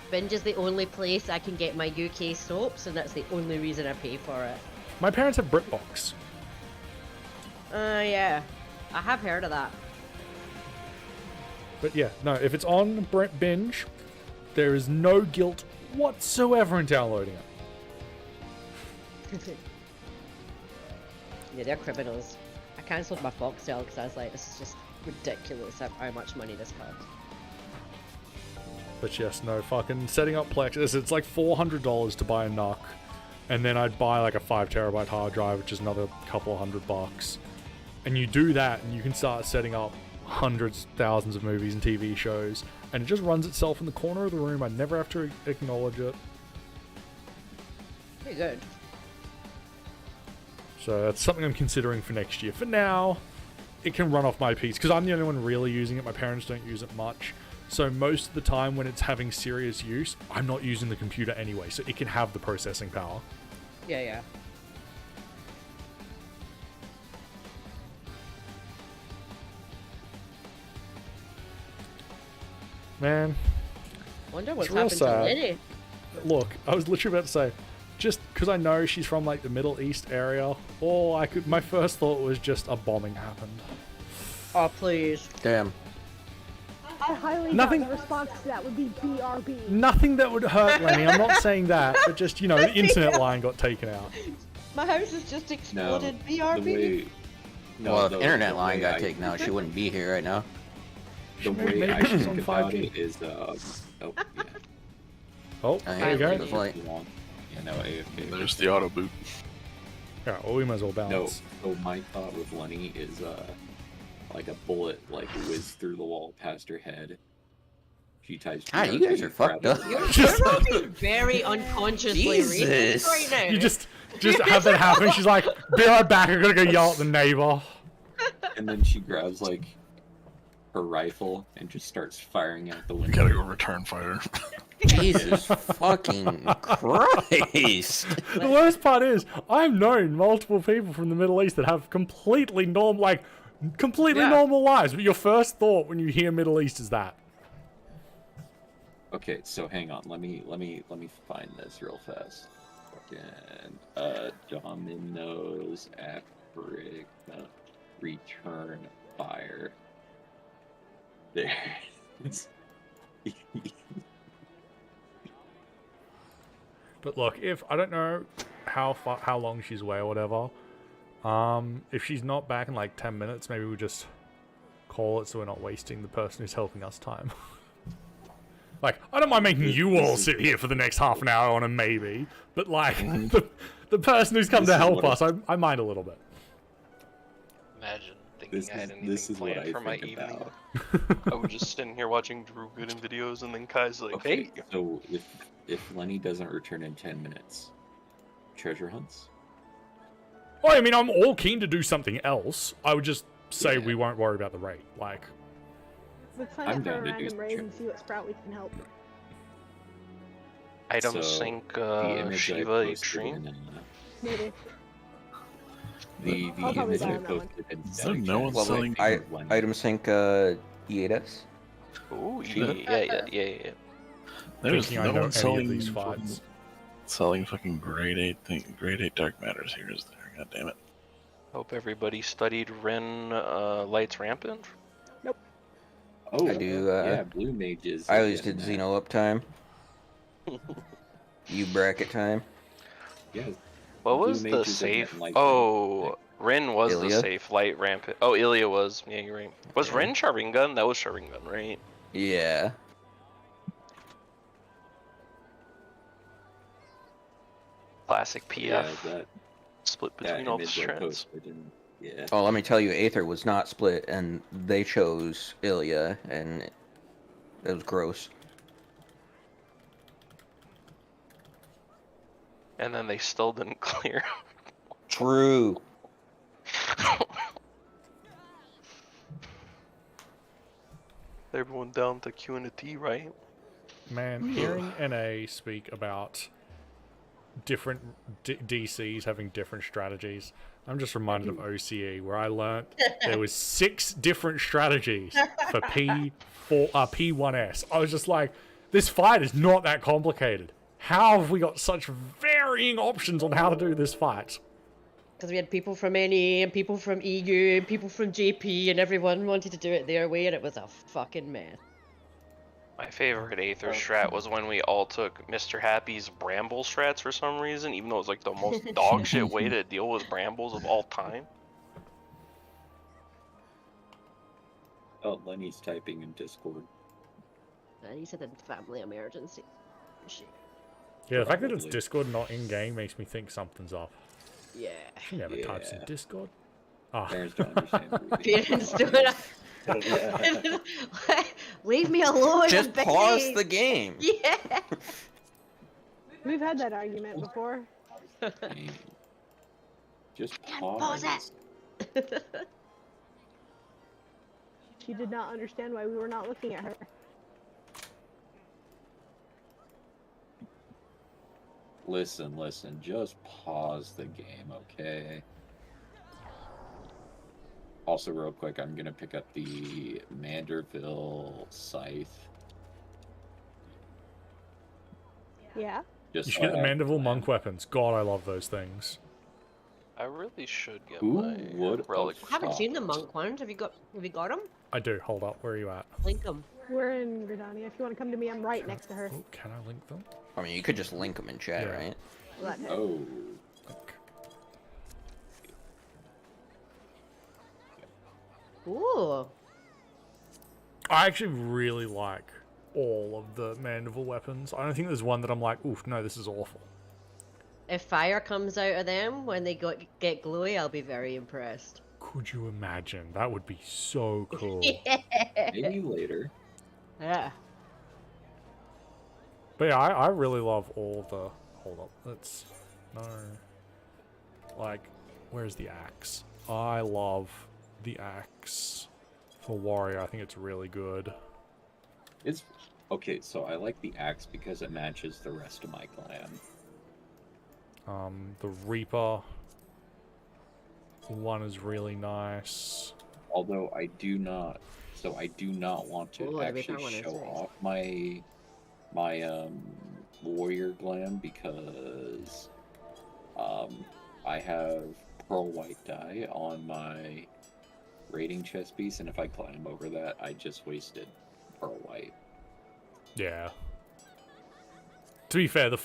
Speaker 3: Binge is the only place I can get my UK soaps, and that's the only reason I pay for it.
Speaker 2: My parents have BritBox.
Speaker 3: Yeah. I have heard of that.
Speaker 2: But yeah, no, if it's on binge, there is no guilt whatsoever in downloading it.
Speaker 3: Yeah, they're criminals. I cancelled my Foxtel because I was like, this is just ridiculous how much money this costs.
Speaker 2: But yes, no, fucking setting up Plex. It's like $400 to buy a NUC, and then I'd buy like a 5 terabyte hard drive, which is another couple of $100. And you do that, and you can start setting up hundreds, thousands of movies and TV shows, and it just runs itself in the corner of the room. I never have to acknowledge it.
Speaker 3: Pretty good.
Speaker 2: So that's something I'm considering for next year. For now, it can run off my PC because I'm the only one really using it. My parents don't use it much. So most of the time when it's having serious use, I'm not using the computer anyway, so it can have the processing power.
Speaker 3: Yeah.
Speaker 2: Man.
Speaker 3: Wonder what's
Speaker 2: it's real
Speaker 3: happened
Speaker 2: sad.
Speaker 3: to Lenny.
Speaker 2: Look, I was literally about to say, just because I know she's from like the Middle East area, my first thought was just a bombing happened.
Speaker 3: Oh, please.
Speaker 6: Damn.
Speaker 5: I highly doubt the response to that would be BRB.
Speaker 2: Nothing that would hurt Lenny, I'm not saying that, but just, the internet line got taken out.
Speaker 3: My house has just exploded.
Speaker 1: No,
Speaker 3: BRB.
Speaker 6: Well, if the internet line got taken out, she wouldn't be here right now.
Speaker 1: The way I think about it is, oh, yeah.
Speaker 2: Oh, there you go.
Speaker 1: Yeah, no, AFK.
Speaker 8: There's the auto boot.
Speaker 2: Yeah, well, we might as well balance.
Speaker 1: No, so my thought with Lenny is, like a bullet, like whizzed through the wall past her head. She types.
Speaker 6: Ah, you guys are fucked up.
Speaker 3: You're probably very unconsciously
Speaker 6: Jesus.
Speaker 3: racist right now.
Speaker 2: You just have that happen. She's like, be right back, I'm gonna go yell at the neighbor.
Speaker 1: And then she grabs, like, her rifle and just starts firing out the window.
Speaker 8: Gotta go return fire.
Speaker 6: Jesus fucking Christ.
Speaker 2: The worst part is, I've known multiple people from the Middle East that have completely normal lives, but your first thought when you hear Middle East is that.
Speaker 1: Okay, so hang on. Let me find this real fast. Fucking Domino's Africa return fire. There.
Speaker 2: But look, if I don't know how long she's away or whatever, if she's not back in like 10 minutes, maybe we'll just call it so we're not wasting the person who's helping us time. Like, I don't mind making you all sit here for the next half an hour on a maybe, but like the person who's come to help us, I mind a little bit.
Speaker 4: Imagine thinking I had anything
Speaker 1: what
Speaker 4: planned
Speaker 1: I
Speaker 4: for my
Speaker 1: think
Speaker 4: evening.
Speaker 1: about.
Speaker 4: I was just sitting here watching Drew Gooden videos, and then Kai's like,
Speaker 1: Okay,
Speaker 4: "Hey,
Speaker 1: so if Lenny doesn't return in 10 minutes, treasure hunts?
Speaker 2: Oh, I mean, I'm all keen to do something else. I would just say we won't worry about the rate. Like,
Speaker 5: Let's sign
Speaker 1: I'm
Speaker 5: up for a
Speaker 1: down to do
Speaker 5: random
Speaker 1: some
Speaker 5: raid
Speaker 1: trip.
Speaker 5: and see what sprout we can help.
Speaker 4: item
Speaker 1: So,
Speaker 4: sync
Speaker 1: the image I
Speaker 4: Shiva
Speaker 1: posted
Speaker 4: Extreme."
Speaker 1: in,
Speaker 5: Maybe.
Speaker 1: the
Speaker 5: I'll probably
Speaker 1: image
Speaker 5: buy
Speaker 1: I
Speaker 5: on that one.
Speaker 1: posted in
Speaker 8: Is there no one
Speaker 6: Well,
Speaker 8: selling?
Speaker 6: item sync E8S.
Speaker 4: Ooh,
Speaker 1: Shiva?
Speaker 4: yeah.
Speaker 8: There's
Speaker 2: thinking I
Speaker 8: no
Speaker 2: know
Speaker 8: one
Speaker 2: any
Speaker 8: selling
Speaker 2: of these fights.
Speaker 8: selling fucking grade 8 dark matters here, is there? God damn it.
Speaker 4: Hope everybody studied Ren Lights Rampant.
Speaker 1: Oh,
Speaker 6: I do,
Speaker 1: yeah, blue mages.
Speaker 6: I
Speaker 1: are
Speaker 6: always
Speaker 1: getting
Speaker 6: did
Speaker 1: that.
Speaker 6: Xeno up time. You bracket time.
Speaker 1: Yeah,
Speaker 4: What
Speaker 1: Blue
Speaker 4: was the
Speaker 1: mages are
Speaker 4: safe?
Speaker 1: getting light
Speaker 4: Oh, Ren was the
Speaker 6: Ilya?
Speaker 4: safe light rampant. Oh, Ilya was. Yeah, you're right. Was
Speaker 6: Yeah.
Speaker 4: Ren Sharingan? That was Sharingan, right?
Speaker 6: Yeah.
Speaker 4: Classic PF.
Speaker 1: yeah, that
Speaker 4: Split between all the
Speaker 1: image I
Speaker 4: strands.
Speaker 1: posted in, yeah.
Speaker 6: Oh, let me tell you, Aether was not split, and they chose Ilya, and it was gross.
Speaker 4: And then they still didn't clear.
Speaker 6: True.
Speaker 4: Everyone down to Q and a T, right?
Speaker 2: Man, hearing NA speak about different DCs having different strategies, I'm just reminded of OCE, where I learnt there was 6 different strategies for P8S. I was just like, this fight is not that complicated. How have we got such varying options on how to do this fight?
Speaker 3: Because we had people from NA and people from EU and people from JP and everyone wanted to do it their way and it was a fucking mess.
Speaker 4: My favorite Aether strat was when we all took Mr. Happy's Bramble strats for some reason, even though it was like the most dog shit way to deal with Brambles of all time.
Speaker 1: Oh, Lenny's typing in Discord.
Speaker 3: And he said a family emergency. Shit.
Speaker 2: Yeah, the fact that it's
Speaker 1: Probably.
Speaker 2: Discord, not in-game, makes me think something's off.
Speaker 3: Yeah.
Speaker 2: She never types in
Speaker 1: Yeah.
Speaker 2: Discord. Ah,
Speaker 1: Parents don't understand. what we
Speaker 3: Parents
Speaker 1: do.
Speaker 3: do it.
Speaker 1: Yeah.
Speaker 3: Leave me alone.
Speaker 6: Just
Speaker 3: I'm
Speaker 6: pause
Speaker 3: busy.
Speaker 6: the game.
Speaker 3: Yeah.
Speaker 5: We've had that argument before.
Speaker 1: Dang. Just
Speaker 3: Pause
Speaker 1: pause.
Speaker 3: it.
Speaker 5: She did not understand why we were not looking at her.
Speaker 1: Listen, just pause the game, okay? Also, real quick, I'm gonna pick up the Manderville Scythe.
Speaker 5: Yeah.
Speaker 1: Just
Speaker 2: you
Speaker 1: so
Speaker 2: should get the
Speaker 1: I have
Speaker 2: Mandeville
Speaker 1: plan.
Speaker 2: monk weapons. God, I love those things.
Speaker 4: I really should get
Speaker 1: Who
Speaker 4: my
Speaker 1: would
Speaker 4: relic.
Speaker 3: I haven't seen the monk ones. Have you got them?
Speaker 2: I do. Hold up. Where are you at?
Speaker 3: Link them.
Speaker 5: We're in Gridania. If you want to come to me, I'm right next to her.
Speaker 2: Oh, can I link them?
Speaker 6: I mean, you could just link them in chat,
Speaker 2: Yeah.
Speaker 6: right?
Speaker 5: Let her.
Speaker 1: Oh,
Speaker 3: Ooh.
Speaker 2: I actually really like all of the Mandeville weapons. I don't think there's one that I'm like, oof, no, this is awful.
Speaker 3: If fire comes out of them when they get glowy, I'll be very impressed.
Speaker 2: Could you imagine? That would be so cool.
Speaker 1: maybe later.
Speaker 3: Yeah.
Speaker 2: But yeah, I really love all the... Hold up. Let's... No. Like, where's the axe? I love the axe for warrior. I think it's really good.
Speaker 1: It's Okay, so I like the axe because it matches the rest of my clan.
Speaker 2: The Reaper one is really nice.
Speaker 1: Although I do not want to
Speaker 3: Ooh, the Reaper
Speaker 1: actually
Speaker 3: one is
Speaker 1: show
Speaker 3: nice.
Speaker 1: off my warrior glam because I have pearl white dye on my raiding chest piece, and if I climb over that, I just wasted pearl white.
Speaker 2: Yeah. To be fair, the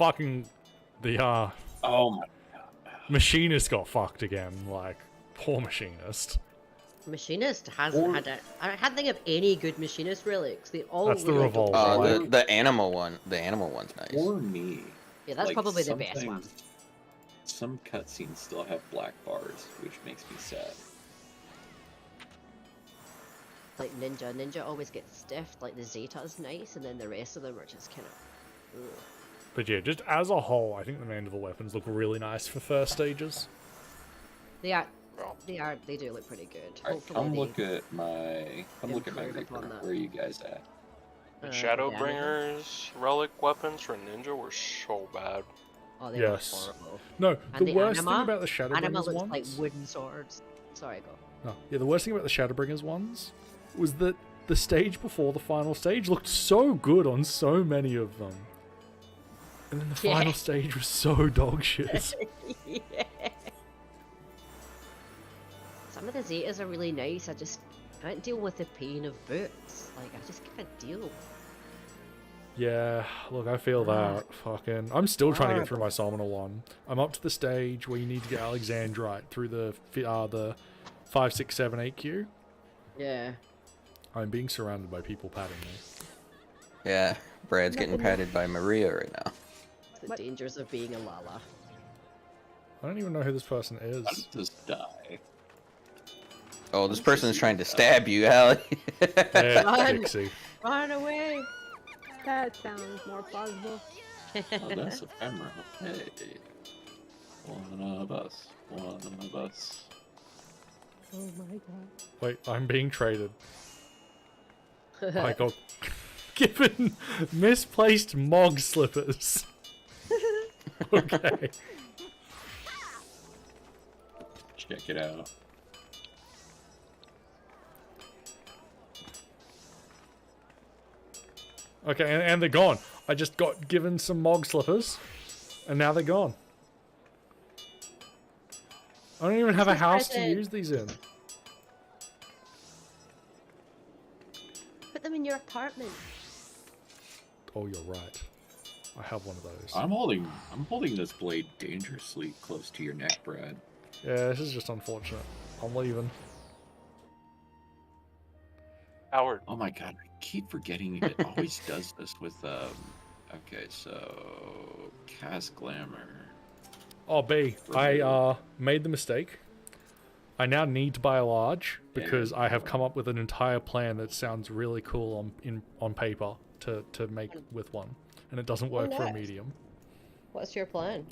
Speaker 1: Oh my god.
Speaker 2: machinist got fucked again. Like, poor machinist.
Speaker 3: Machinist hasn't had a. I can't think of any good machinist relics. They all.
Speaker 2: That's the
Speaker 3: really
Speaker 2: revolver.
Speaker 3: don't-
Speaker 6: The animal one. The animal one's nice.
Speaker 1: For me,
Speaker 3: Yeah, that's
Speaker 1: like,
Speaker 3: probably the best one.
Speaker 1: sometimes Some cutscenes still have black bars, which makes me sad.
Speaker 3: Like Ninja. Ninja always gets stiffed. Like the Zeta's nice, and then the rest of them are just kind of.
Speaker 2: But yeah, just as a whole, I think the Mandible weapons look really nice for first stages.
Speaker 3: They are. They do look pretty good.
Speaker 1: Alright,
Speaker 3: Hopefully
Speaker 1: come
Speaker 3: they
Speaker 1: look at my
Speaker 3: improve
Speaker 1: Reaper.
Speaker 3: upon that.
Speaker 1: Where are you guys at?
Speaker 4: The
Speaker 3: yeah,
Speaker 4: Shadowbringers relic weapons for Ninja were so bad.
Speaker 3: Oh, they
Speaker 2: Yes.
Speaker 3: look horrible.
Speaker 2: No,
Speaker 3: And
Speaker 2: the
Speaker 3: the
Speaker 2: worst thing
Speaker 3: anima?
Speaker 2: about the
Speaker 3: Anima
Speaker 2: Shadowbringers
Speaker 3: looks
Speaker 2: ones...
Speaker 3: like wooden swords. Sorry, go.
Speaker 2: No, yeah, the worst thing about the Shadowbringers ones was that the stage before the final stage looked so good on so many of them. And then the
Speaker 3: Yeah.
Speaker 2: final stage was so dog shit.
Speaker 3: Yeah. Some of the Zetas are really nice. I can't deal with the pain of boots. Like, I just can't deal.
Speaker 2: Yeah, look, I feel that. Fucking... I'm still trying to get through my Summoner one. I'm up to the stage where you need to get Alexandrite through the 5, 6, 7, 8 queue.
Speaker 3: Yeah.
Speaker 2: I'm being surrounded by people patting me.
Speaker 6: Yeah, Brad's getting patted by Maria right now.
Speaker 3: The dangers of being a Lala.
Speaker 2: I don't even know who this person is.
Speaker 1: How did this die?
Speaker 6: Oh, this person's trying to stab you, Allie.
Speaker 2: Hey,
Speaker 3: Run.
Speaker 2: Dixie.
Speaker 3: Run away!
Speaker 5: That sounds more plausible.
Speaker 1: Oh, that's ephemeral. Hey. One of us.
Speaker 5: Oh my god.
Speaker 2: Wait, I'm being traded. I got given misplaced Mog slippers. Okay.
Speaker 1: Check it out.
Speaker 2: Okay, and they're gone. I just got given some Mog slippers, and now they're gone. I don't even have a house to use these in.
Speaker 3: Put them in your apartment.
Speaker 2: Oh, you're right. I have one of those.
Speaker 1: I'm holding this blade dangerously close to your neck, Brad.
Speaker 2: Yeah, this is just unfortunate. I'm leaving.
Speaker 4: Howard.
Speaker 1: Oh my god, I keep forgetting it always does this with okay, so cast glamour.
Speaker 2: Oh, B, I made the mistake. I now need to buy a large because I have come up with an entire plan that sounds really cool on paper to make with one, and it doesn't work for a medium.
Speaker 3: What's your plan?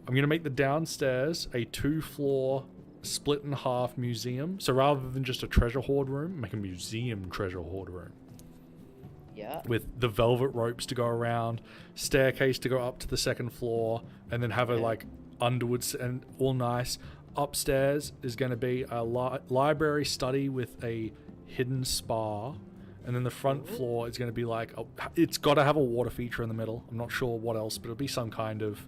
Speaker 2: I'm gonna make the downstairs a 2-floor split in half museum. So rather than just a treasure hoard room, make a museum treasure hoard room.
Speaker 3: Yeah.
Speaker 2: With the velvet ropes to go around, staircase to go up to the second floor, and then have a like underwoods and all nice. Upstairs is going to be a library study with a hidden spa, and then the front floor is going to be like it's got to have a water feature in the middle. I'm not sure what else, but it'll be some kind of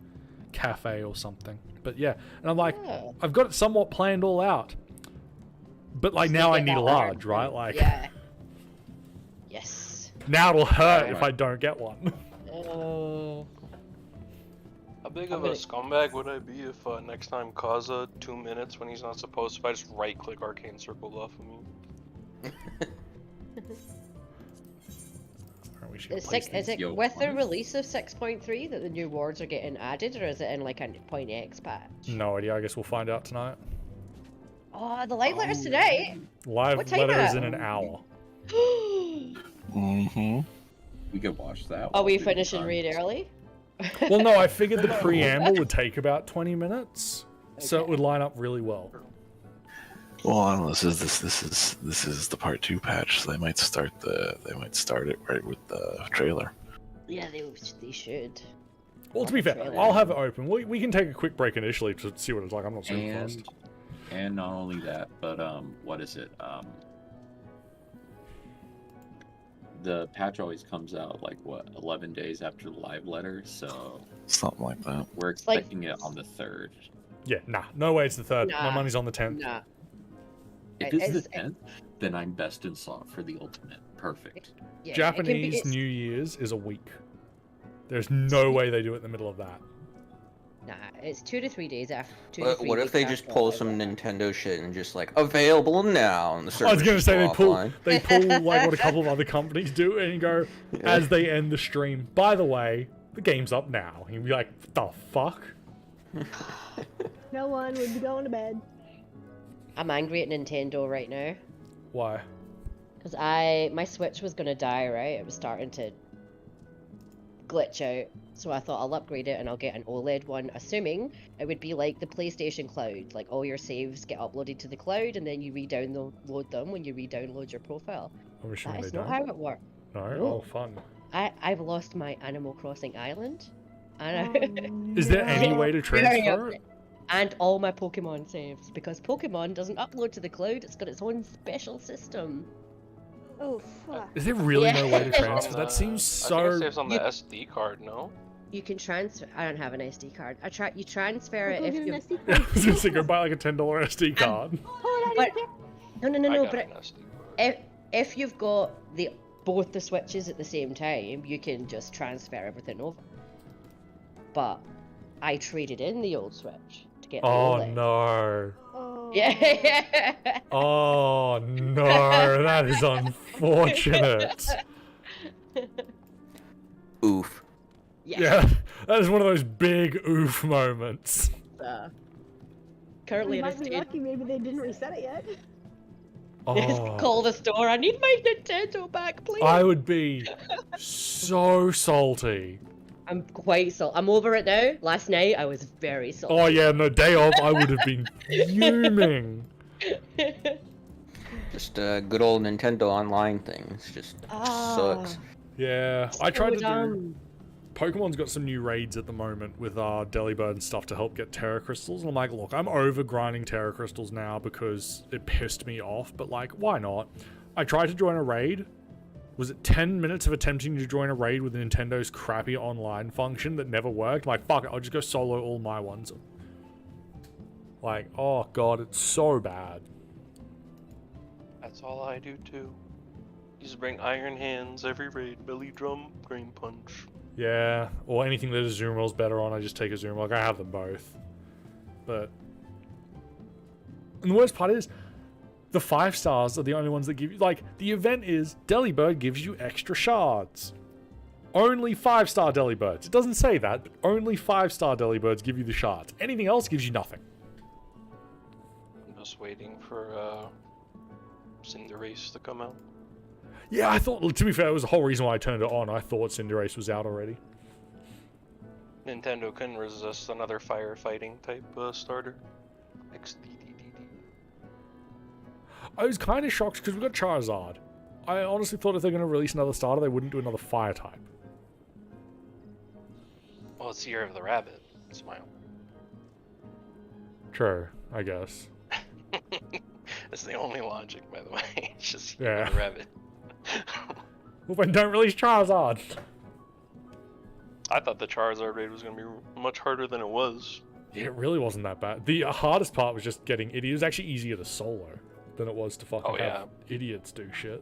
Speaker 2: cafe or something. But yeah, and I'm like, I've got it somewhat planned all out. But like now I need a large, right? Like
Speaker 3: Yeah. Yes.
Speaker 2: now it'll hurt if I don't get one.
Speaker 3: Oh.
Speaker 4: How big of a scumbag would I be if next time Kaza 2 minutes when he's not supposed to, if I just right click Arcane Circle off of me?
Speaker 3: Is it with the release of 6.3 that the new wards are getting added, or is it in like a Point X patch?
Speaker 2: No idea. I guess we'll find out tonight.
Speaker 3: Oh, the live letters today.
Speaker 2: Live
Speaker 3: What time
Speaker 2: letter
Speaker 3: is
Speaker 2: is
Speaker 3: it?
Speaker 2: in an hour.
Speaker 8: Mm-hmm.
Speaker 1: We could watch that.
Speaker 3: Are
Speaker 1: while
Speaker 3: we
Speaker 1: do
Speaker 3: finishing
Speaker 1: time.
Speaker 3: read early?
Speaker 2: Well, no, I figured the preamble would take about 20 minutes, so it would line up really well.
Speaker 8: Well, I don't know. This is the part 2 patch, so they might start it right with the trailer.
Speaker 3: Yeah, they should.
Speaker 2: Well, to be fair,
Speaker 3: Trailer.
Speaker 2: I'll have it open. We can take a quick break initially to see what it's like. I'm not super fast.
Speaker 1: And not only that, but what is it? The patch always comes out like what 11 days after the live letter, so
Speaker 8: Something like that.
Speaker 1: we're expecting it on the 3rd.
Speaker 2: Yeah, nah, no way it's the 3rd. My
Speaker 3: Nah.
Speaker 2: money's on the 10th.
Speaker 3: Nah.
Speaker 1: If it's the 10th, then I'm best in slot for the ultimate. Perfect.
Speaker 3: Yeah,
Speaker 2: Japanese
Speaker 3: it's-
Speaker 2: New Year's is a week. There's no way they do it in the middle of that.
Speaker 3: Nah, it's 2 to 3 days after.
Speaker 6: What if they just pull some Nintendo shit and just like available now? And the
Speaker 2: I was
Speaker 6: servers
Speaker 2: gonna
Speaker 6: just
Speaker 2: say
Speaker 6: go
Speaker 2: they pull
Speaker 6: offline?
Speaker 2: like what a couple of other companies do and go as they end the stream. By the way, the game's up now. And you'd be like, what the fuck?
Speaker 5: No one would be going to bed.
Speaker 3: I'm angry at Nintendo right now
Speaker 2: Why?
Speaker 3: because my Switch was gonna die. Right, it was starting to glitch out. So I thought I'll upgrade it and I'll get an OLED one, assuming it would be like the PlayStation Cloud. Like all your saves get uploaded to the cloud and then you re-download them when you re-download your profile.
Speaker 2: I'm assuming
Speaker 3: That is
Speaker 2: they
Speaker 3: not
Speaker 2: don't.
Speaker 3: how it works.
Speaker 2: No?
Speaker 3: No.
Speaker 2: Oh, fun.
Speaker 3: I've lost my Animal Crossing island. And,
Speaker 2: Is there any way to transfer it?
Speaker 3: and all my Pokemon saves, because Pokemon doesn't upload to the cloud, it's got its own special system.
Speaker 5: Oh, fuck.
Speaker 2: Is there really no way to
Speaker 3: Yeah.
Speaker 2: transfer? That seems
Speaker 4: I think it
Speaker 2: so.
Speaker 4: saves on the SD card, no?
Speaker 3: You can transfer. I don't have an SD card. You transfer it
Speaker 5: Go
Speaker 3: if
Speaker 5: get an
Speaker 3: you.
Speaker 5: SD
Speaker 2: I
Speaker 5: card.
Speaker 2: was gonna say go buy like a $10 SD card.
Speaker 5: Pull it out
Speaker 3: But
Speaker 5: of your
Speaker 3: no.
Speaker 4: I got
Speaker 3: But
Speaker 4: an SD card.
Speaker 3: if you've got both the switches at the same time, you can just transfer everything over. But I traded in the old Switch to get the
Speaker 2: Oh
Speaker 3: OLED.
Speaker 2: no.
Speaker 5: Oh.
Speaker 3: Yeah.
Speaker 2: Oh no, that is unfortunate.
Speaker 6: Oof.
Speaker 2: Yeah, that is one of those big oof moments.
Speaker 3: Currently
Speaker 5: We
Speaker 3: in a
Speaker 5: might be
Speaker 3: state.
Speaker 5: lucky, maybe they didn't reset it yet.
Speaker 2: Oh,
Speaker 3: Call the store. I need my Nintendo back, please.
Speaker 2: I would be so salty.
Speaker 3: I'm quite salty. I'm over it now. Last night I was very salty.
Speaker 2: Oh yeah, no day off, I would have been fuming.
Speaker 6: Just a good old Nintendo Online thing. It's just sucks.
Speaker 2: Yeah, I tried to do.
Speaker 3: dumb.
Speaker 2: Pokemon's got some new raids at the moment with Delibird and stuff to help get Terra Crystals, and I'm like, look, I'm over grinding Terra Crystals now because it pissed me off, but like, why not? I tried to join a raid. Was it 10 minutes of attempting to join a raid with Nintendo's crappy online function that never worked? I'm like, fuck it, I'll just go solo all my ones. Like, oh god, it's so bad.
Speaker 4: That's all I do too. Just bring Iron Hands every raid, Belly Drum, Green Punch.
Speaker 2: Yeah, or anything that a Zoom roll's better on, I just take a Zoom roll. Like, I have them both. But... And the worst part is, the 5 stars are the only ones that give you... Like, the event is, Delibird gives you extra shards. Only 5-star Delibirds. It doesn't say that, but only 5-star Delibirds give you the shards. Anything else gives you nothing.
Speaker 4: I'm just waiting for Cinderace to come out.
Speaker 2: Yeah, I thought... To be fair, it was the whole reason why I turned it on. I thought Cinderace was out already.
Speaker 4: Nintendo couldn't resist another firefighting type starter. XDDDD.
Speaker 2: I was kind of shocked because we got Charizard. I honestly thought if they're going to release another starter, they wouldn't do another fire type.
Speaker 4: Well, it's Year of the Rabbit. Smile.
Speaker 2: True, I guess.
Speaker 4: That's the only logic, by the way. It's just Year
Speaker 2: Yeah.
Speaker 4: of the Rabbit.
Speaker 2: Well, then don't release Charizard.
Speaker 4: I thought the Charizard raid was going to be much harder than it was.
Speaker 2: It really wasn't that bad. The hardest part was just getting it. It was actually easier to solo than it was to fucking
Speaker 4: Oh, yeah.
Speaker 2: have idiots do shit.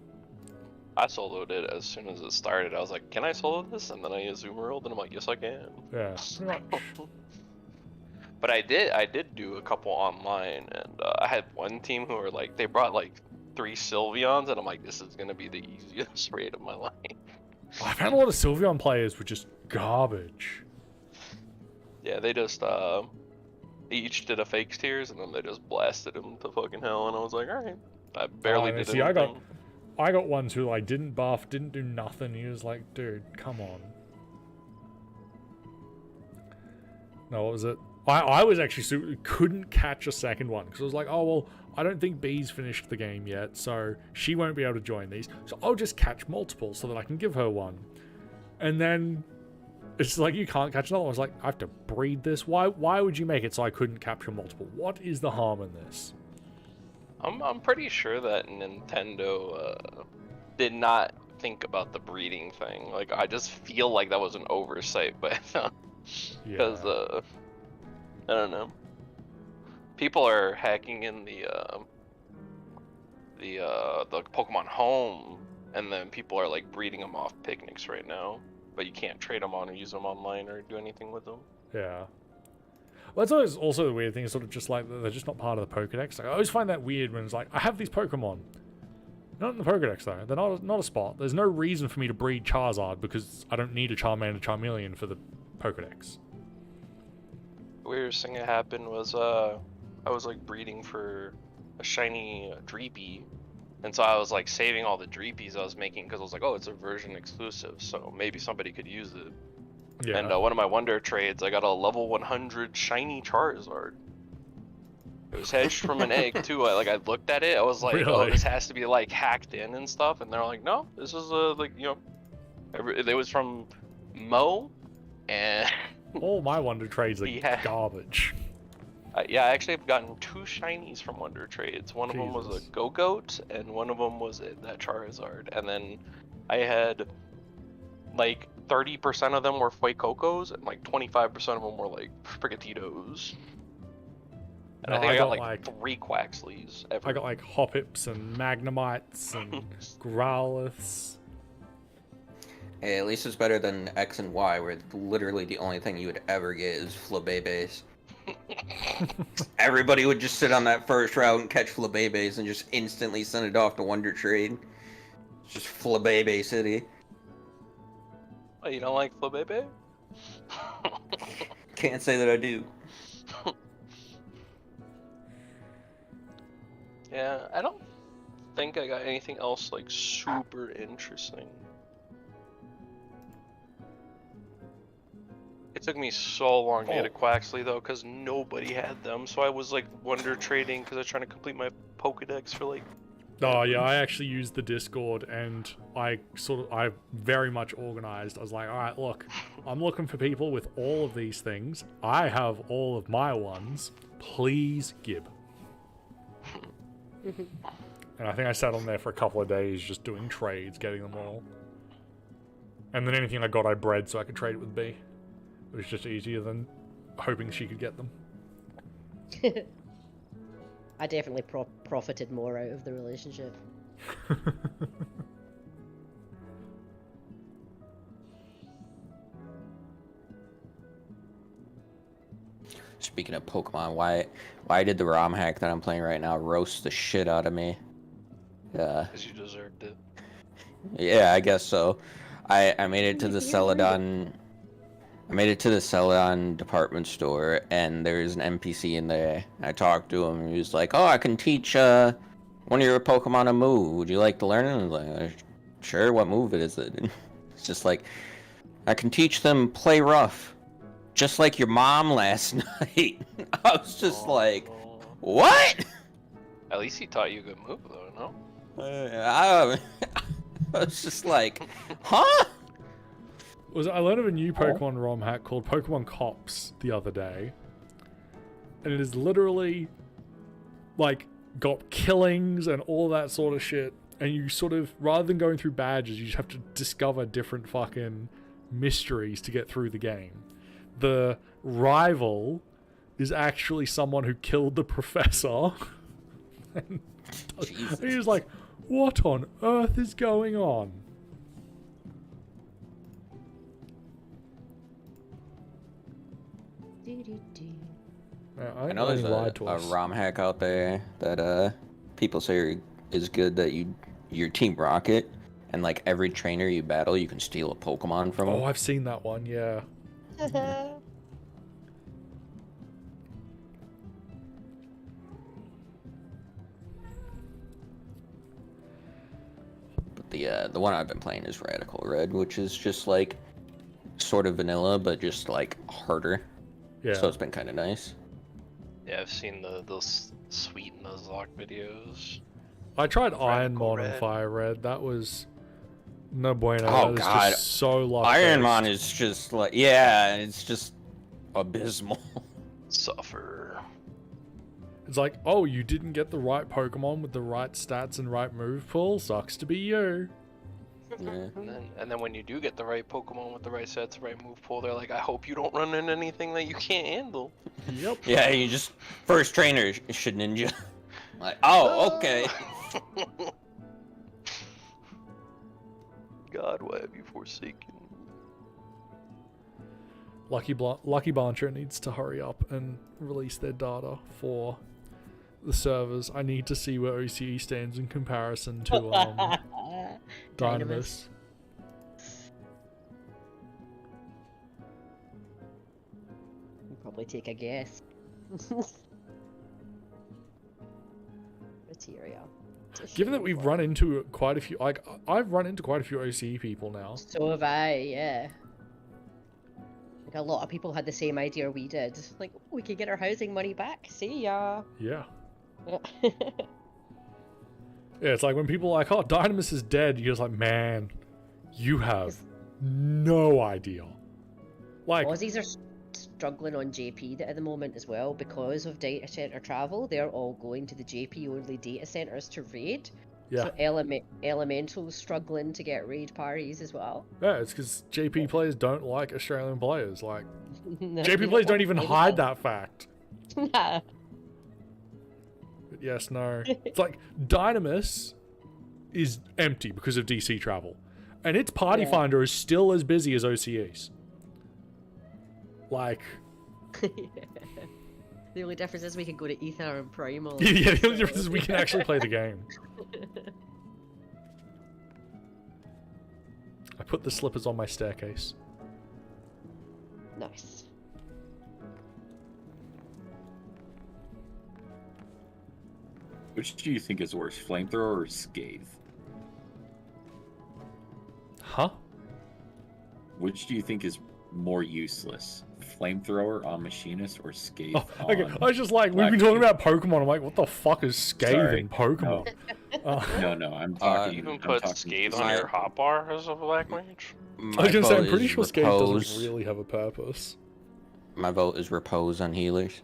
Speaker 4: I soloed it as soon as it started. I was like, can I solo this? And then I Zoom rolled, and I'm like, yes, I can.
Speaker 2: Yeah, pretty much.
Speaker 4: But I did do a couple online, and I had one team who were like, they brought like 3 Sylveons, and I'm like, this is gonna be the easiest raid of my life.
Speaker 2: I found a lot of Sylveon players were just garbage.
Speaker 4: Yeah, they just each did a fake tiers, and then they just blasted him to fucking hell, and I was like, all right. I barely
Speaker 2: Oh,
Speaker 4: did
Speaker 2: see,
Speaker 4: anything.
Speaker 2: I got ones who like didn't buff, didn't do nothing. He was like, dude, come on. No, what was it? I was actually couldn't catch a second one because I was like, oh well, I don't think B's finished the game yet, so she won't be able to join these. So I'll just catch multiple so that I can give her one. And then it's like you can't catch another one. I was like, I have to breed this. Why would you make it so I couldn't capture multiple? What is the harm in this?
Speaker 4: I'm pretty sure that Nintendo did not think about the breeding thing. Like, I just feel like that was an oversight, but because I don't know. People are hacking in the Pokemon Home, and then people are like breeding them off picnics right now. But you can't trade them on or use them online or do anything with them.
Speaker 2: Yeah. Well, that's always also the weird thing. Is sort of just like they're just not part of the Pokedex. Like, I always find that weird when it's like I have these Pokemon. Not in the Pokedex though. They're not a spot. There's no reason for me to breed Charizard because I don't need a Charmander, Charmeleon for the Pokedex.
Speaker 4: The weirdest thing that happened was I was like breeding for a shiny Dreepy, and so I was like saving all the Dreepies I was making because I was like, oh, it's a version exclusive, so maybe somebody could use it.
Speaker 2: Yeah.
Speaker 4: And one of my Wonder trades, I got a level 100 shiny Charizard. It was hedged from an egg too. I looked at it, I was like, oh, this has to be like hacked in and stuff, and they're like, no, this is it was from Mo, and
Speaker 2: all my Wonder trades are garbage.
Speaker 4: Yeah, I actually have gotten 2 shinies from Wonder Trades. One of them was a Go-Goat, and one of them was that Charizard. And then I had, like, 30% of them were Fuecocos, and, like, 25% of them were, like, Frigatitos. And I think I got, like 3 Quaxleys ever.
Speaker 2: I got, like, Hoppips and Magnemites and Growliths.
Speaker 6: Hey, at least it's better than X and Y, where literally the only thing you would ever get is Flabébés. Everybody would just sit on that first route and catch Flabébés and just instantly send it off to Wonder Trade. It's just Flabébé City.
Speaker 4: Oh, you don't like Flabébé?
Speaker 6: Can't say that I do.
Speaker 4: Yeah, I don't think I got anything else like super interesting. It took me so long to get a Quaxley though, because nobody had them. So I was like Wonder Trading because I was trying to complete my Pokedex for like.
Speaker 2: Oh yeah, I actually used the Discord and I very much organized. I was like, all right, look, I'm looking for people with all of these things. I have all of my ones. Please give. And I think I sat on there for a couple of days just doing trades, getting them all. And then anything I got, I bred so I could trade it with B. It was just easier than hoping she could get them.
Speaker 3: I definitely profited more out of the relationship.
Speaker 6: Speaking of Pokemon, why did the ROM hack that I'm playing right now roast the shit out of me?
Speaker 4: Because you deserved it.
Speaker 6: Yeah, I guess so. I made it to the Celadon. I made it to the Celadon department store, and there's an NPC in there. I talked to him, and he was like, "Oh, I can teach one of your Pokemon a move. Would you like to learn it?" And I was like, "Sure. What move is it?" And it's just like, "I can teach them play rough, just like your mom last night." I was just like, "What?"
Speaker 4: At least he taught you a good move, though, no?
Speaker 6: I was just like, "Huh?"
Speaker 2: I learned of a new Pokemon ROM hack called Pokemon Cops the other day. And it is literally, like, got killings and all that sort of shit. And you sort of, rather than going through badges, you just have to discover different fucking mysteries to get through the game. The rival is actually someone who killed the professor. And he was like, what on earth is going on?
Speaker 6: I know there's a ROM hack out there that people say is good, that your Team Rocket, and like every trainer you battle, you can steal a Pokemon from them.
Speaker 2: Oh, I've seen that one, yeah.
Speaker 6: But the one I've been playing is Radical Red, which is just like sort of vanilla, but just like harder.
Speaker 2: Yeah.
Speaker 6: So it's been kind of nice.
Speaker 4: Yeah, I've seen those sweet Nuzlocke videos.
Speaker 2: I tried
Speaker 4: Radical
Speaker 2: Ironmon and
Speaker 4: Red.
Speaker 2: Fire Red. That was no bueno.
Speaker 6: Oh,
Speaker 2: that is
Speaker 6: God.
Speaker 2: just so luck.
Speaker 6: Ironmon is just like, yeah, it's just abysmal.
Speaker 4: Suffer.
Speaker 2: It's like, oh, you didn't get the right Pokemon with the right stats and right move pool. Sucks to be you.
Speaker 6: Yeah.
Speaker 4: And then when you do get the right Pokemon with the right sets, right move pool, they're like, I hope you don't run into anything that you can't handle.
Speaker 2: Yep.
Speaker 6: Yeah, you just first trainer should ninja. Like, oh, okay.
Speaker 4: God, why have you forsaken?
Speaker 2: Lucky Bancho needs to hurry up and release their data for the servers. I need to see where OCE stands in comparison to Dynamis.
Speaker 3: I'll probably take a guess. Materia.
Speaker 2: Given that we've run into quite a few, like I've run into quite a few OCE people now.
Speaker 3: So have I, yeah. Like a lot of people had the same idea we did. Like, we could get our housing money back. See ya.
Speaker 2: Yeah. Yeah, it's like when people are like, oh, Dynamis is dead, you're just like, man, you have no idea. Like,
Speaker 3: Aussies are struggling on JP at the moment as well because of data center travel. They're all going to the JP only data centers to raid.
Speaker 2: yeah.
Speaker 3: So Elemental's struggling to get raid parties as well.
Speaker 2: Yeah, it's because JP players don't like Australian players. Like,
Speaker 3: No,
Speaker 2: JP
Speaker 3: they
Speaker 2: players don't
Speaker 3: want
Speaker 2: even
Speaker 3: to play
Speaker 2: hide
Speaker 3: them.
Speaker 2: that fact.
Speaker 3: Nah.
Speaker 2: But yes, no. It's like Dynamis is empty because of DC travel. And its party
Speaker 3: Yeah.
Speaker 2: finder is still as busy as OCE's. Like,
Speaker 3: The only difference is we can go to Ether and Primal.
Speaker 2: yeah, the only difference is we can actually play the game. I put the slippers on my staircase.
Speaker 3: Nice.
Speaker 1: Which do you think is worse, flamethrower or scathe?
Speaker 2: Huh?
Speaker 1: Which do you think is more useless, flamethrower on machinist or scathe
Speaker 2: Oh, okay.
Speaker 1: on...
Speaker 2: I was just like, we've been talking about Pokemon. I'm like, what the fuck is Scathe
Speaker 1: Sorry.
Speaker 2: in Pokemon?
Speaker 1: No, I'm talking.
Speaker 4: Even
Speaker 1: I'm
Speaker 4: put
Speaker 1: talking
Speaker 4: Scathe on
Speaker 6: my-
Speaker 4: your hotbar as a black mage?
Speaker 2: I was gonna say, I'm pretty sure Scathe
Speaker 6: Repose.
Speaker 2: doesn't really have a purpose.
Speaker 6: My vote is repose on healers.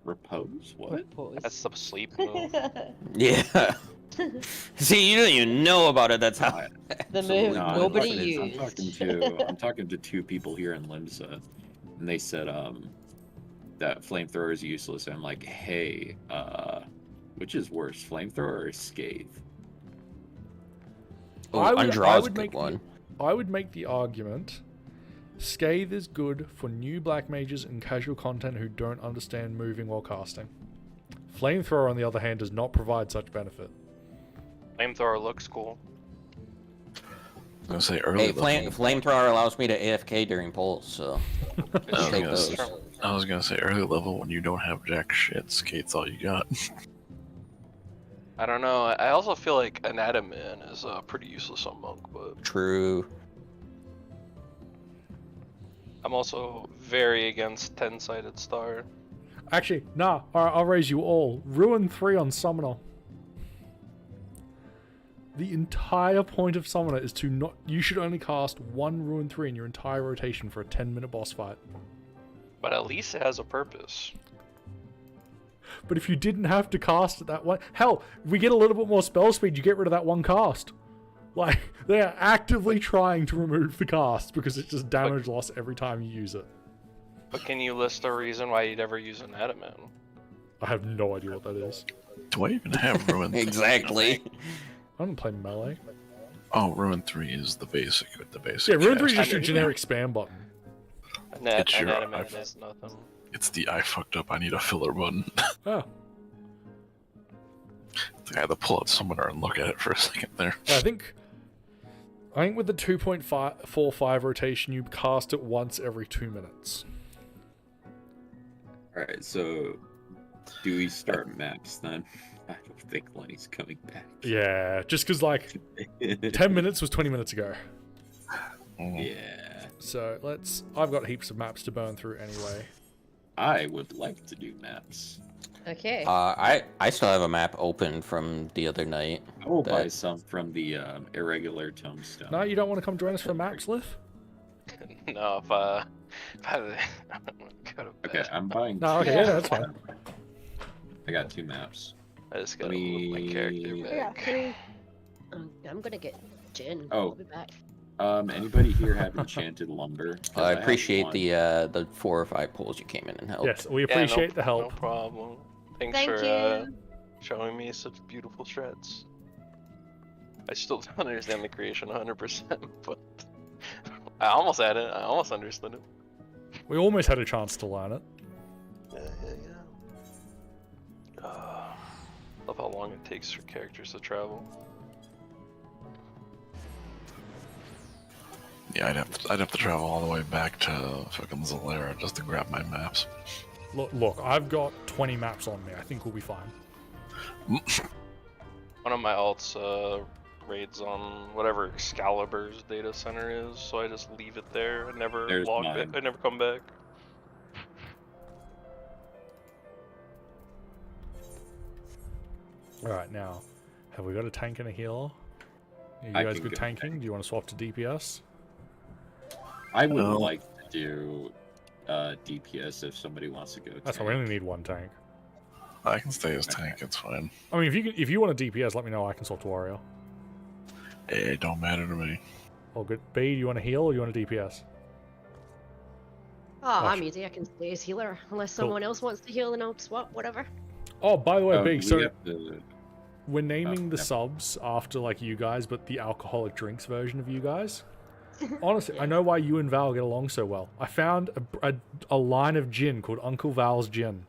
Speaker 1: Repose? What?
Speaker 4: That's the sleep move.
Speaker 6: Yeah. See, you don't even know about it. That's how.
Speaker 3: The move
Speaker 1: No,
Speaker 3: nobody
Speaker 1: I'm
Speaker 3: used.
Speaker 1: I'm talking to two people here in Limsa, and they said that flamethrower is useless. And I'm like, hey, which is worse, flamethrower or scathe?
Speaker 6: Oh,
Speaker 2: I would
Speaker 6: Undraw's a
Speaker 2: make
Speaker 6: good one.
Speaker 2: I would make the argument Scathe is good for new black mages and casual content who don't understand moving while casting. Flamethrower, on the other hand, does not provide such benefit.
Speaker 4: Flamethrower looks cool.
Speaker 8: I was gonna say early.
Speaker 6: Hey, flamethrower allows me to AFK during polls, so
Speaker 8: I
Speaker 6: take
Speaker 8: was,
Speaker 6: those.
Speaker 8: gonna, I was gonna say early level when you don't have jack shit, skate's all you got.
Speaker 4: I don't know. I also feel like Anatoman is pretty useless on Monk, but
Speaker 6: True.
Speaker 4: I'm also very against 10-sided star.
Speaker 2: Actually, nah, I'll raise you all. Ruin 3 on Summoner. The entire point of Summoner is to not... You should only cast one Ruin 3 in your entire rotation for a 10-minute boss fight.
Speaker 4: But at least it has a purpose.
Speaker 2: But if you didn't have to cast that one... Hell, if we get a little bit more spell speed, you get rid of that one cast. Like, they are actively trying to remove the cast because it's just damage loss every time you use it.
Speaker 4: But can you list a reason why you'd ever use Anatoman?
Speaker 2: I have no idea what that is.
Speaker 8: Do I even have Ruin 3?
Speaker 6: Exactly.
Speaker 2: I don't play Melee.
Speaker 8: Oh, Ruin 3 is the basic with the basic.
Speaker 2: Yeah, Ruin 3 is
Speaker 8: cast.
Speaker 2: just your generic spam button.
Speaker 8: It's your-
Speaker 4: Anatoman is nothing.
Speaker 8: It's the I fucked up, I need a filler button.
Speaker 2: Oh.
Speaker 8: I had to pull out Summoner and look at it for a second there.
Speaker 2: I think with the 2.45 rotation, you cast it once every 2 minutes.
Speaker 1: Alright, so do we start maps then? I don't think Lenny's coming back.
Speaker 2: Yeah, just because, like, 10 minutes was 20 minutes ago.
Speaker 1: Yeah.
Speaker 2: So let's. I've got heaps of maps to burn through anyway.
Speaker 1: I would like to do maps.
Speaker 3: Okay.
Speaker 6: I still have a map open from the other night.
Speaker 1: I will buy some from the irregular tombstone.
Speaker 2: No, you don't want to come join us for maps, Liv?
Speaker 4: No, if I go to
Speaker 1: Okay,
Speaker 4: bed.
Speaker 1: I'm buying.
Speaker 2: No, okay, yeah, that's fine.
Speaker 1: I got 2 maps.
Speaker 4: I just gotta move my character
Speaker 5: Yeah,
Speaker 4: back.
Speaker 5: 3.
Speaker 3: I'm gonna get gin.
Speaker 1: Oh.
Speaker 3: I'll be back.
Speaker 1: Anybody here have enchanted lumber? 'Cause
Speaker 6: I
Speaker 1: have
Speaker 6: appreciate
Speaker 1: one.
Speaker 6: the 4 or 5 pulls you came in and helped.
Speaker 2: Yes, we
Speaker 4: Yeah,
Speaker 2: appreciate the
Speaker 4: No
Speaker 2: help.
Speaker 4: problem. Thanks
Speaker 3: Thank
Speaker 4: for
Speaker 3: you.
Speaker 4: showing me such beautiful shreds. I still don't understand the creation 100%, but I almost had it. I almost understood it.
Speaker 2: We almost had a chance to learn it.
Speaker 4: Yeah. Love how long it takes for characters to travel.
Speaker 8: Yeah, I'd have to travel all the way back to fucking Zalera just to grab my maps.
Speaker 2: Look, I've got 20 maps on me. I think we'll be fine.
Speaker 4: One of my alts raids on whatever Excalibur's data center is, so I just leave it there. I never
Speaker 1: There's
Speaker 4: log
Speaker 1: mine.
Speaker 4: back. I never come back.
Speaker 2: Alright, now, have we got a tank and a healer? Are you
Speaker 1: I
Speaker 2: guys
Speaker 1: can
Speaker 2: good
Speaker 1: go
Speaker 2: tanking?
Speaker 1: tank.
Speaker 2: Do you want to swap to DPS?
Speaker 1: I would
Speaker 8: No.
Speaker 1: like to do DPS if somebody wants to go.
Speaker 2: That's
Speaker 1: tank.
Speaker 2: why we only need 1 tank.
Speaker 8: I can stay as tank, it's fine.
Speaker 2: I mean, if you want a DPS, let me know. I can swap to warrior.
Speaker 8: It don't matter to me.
Speaker 2: Oh, good. B, do you want a heal or do you want a DPS?
Speaker 3: Oh, I'm
Speaker 2: Gosh.
Speaker 3: easy. I can stay as healer. Unless someone else wants to heal, then I'll swap, whatever.
Speaker 2: Oh, by the way,
Speaker 1: Do
Speaker 2: B,
Speaker 1: we
Speaker 2: so
Speaker 1: have to-
Speaker 2: we're naming the
Speaker 1: never-
Speaker 2: subs after, like, you guys, but the alcoholic drinks version of you guys. Honestly, I know why you and Val get along so well. I found a line of gin called Uncle Val's Gin.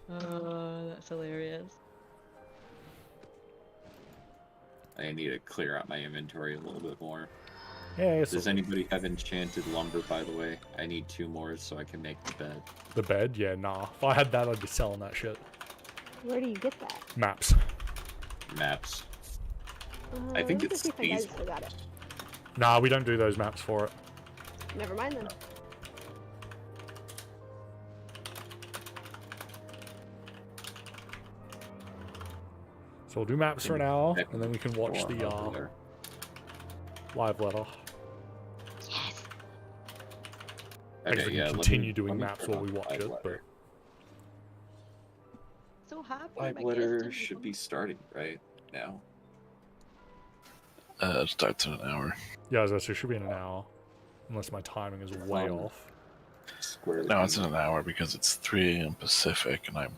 Speaker 3: Oh, that's hilarious.
Speaker 1: I need to clear out my inventory a little bit more.
Speaker 2: Yeah, it's
Speaker 1: Does anybody have enchanted lumber, by the way? I need 2 more so I can make the bed.
Speaker 2: the bed. Yeah, nah. If I had that, I'd be selling that shit.
Speaker 5: Where do you get that?
Speaker 2: Maps.
Speaker 1: Maps. I think
Speaker 5: let me
Speaker 1: it's
Speaker 5: see if my guys
Speaker 1: these.
Speaker 5: still got it.
Speaker 2: Nah, we don't do those maps for it.
Speaker 5: Never mind then.
Speaker 2: So we'll do maps for an hour, and then we can watch
Speaker 1: Go on
Speaker 2: the
Speaker 1: over there.
Speaker 2: live letter.
Speaker 3: Yes.
Speaker 2: I guess
Speaker 1: Okay,
Speaker 2: we
Speaker 1: yeah,
Speaker 2: can
Speaker 1: let
Speaker 2: continue
Speaker 1: me-
Speaker 2: doing
Speaker 1: let me
Speaker 2: maps
Speaker 1: turn
Speaker 2: while
Speaker 1: on
Speaker 2: we
Speaker 1: the
Speaker 2: watch
Speaker 1: live
Speaker 2: it, but
Speaker 1: letter.
Speaker 3: So happy.
Speaker 1: Live
Speaker 3: my
Speaker 1: letter
Speaker 3: guest
Speaker 1: should be starting right now.
Speaker 8: It starts in an hour.
Speaker 2: yeah, as I said, it should be in an hour, unless my timing is way off.
Speaker 1: Square.
Speaker 8: No, it's in an hour because it's 3 a.m. Pacific and I'm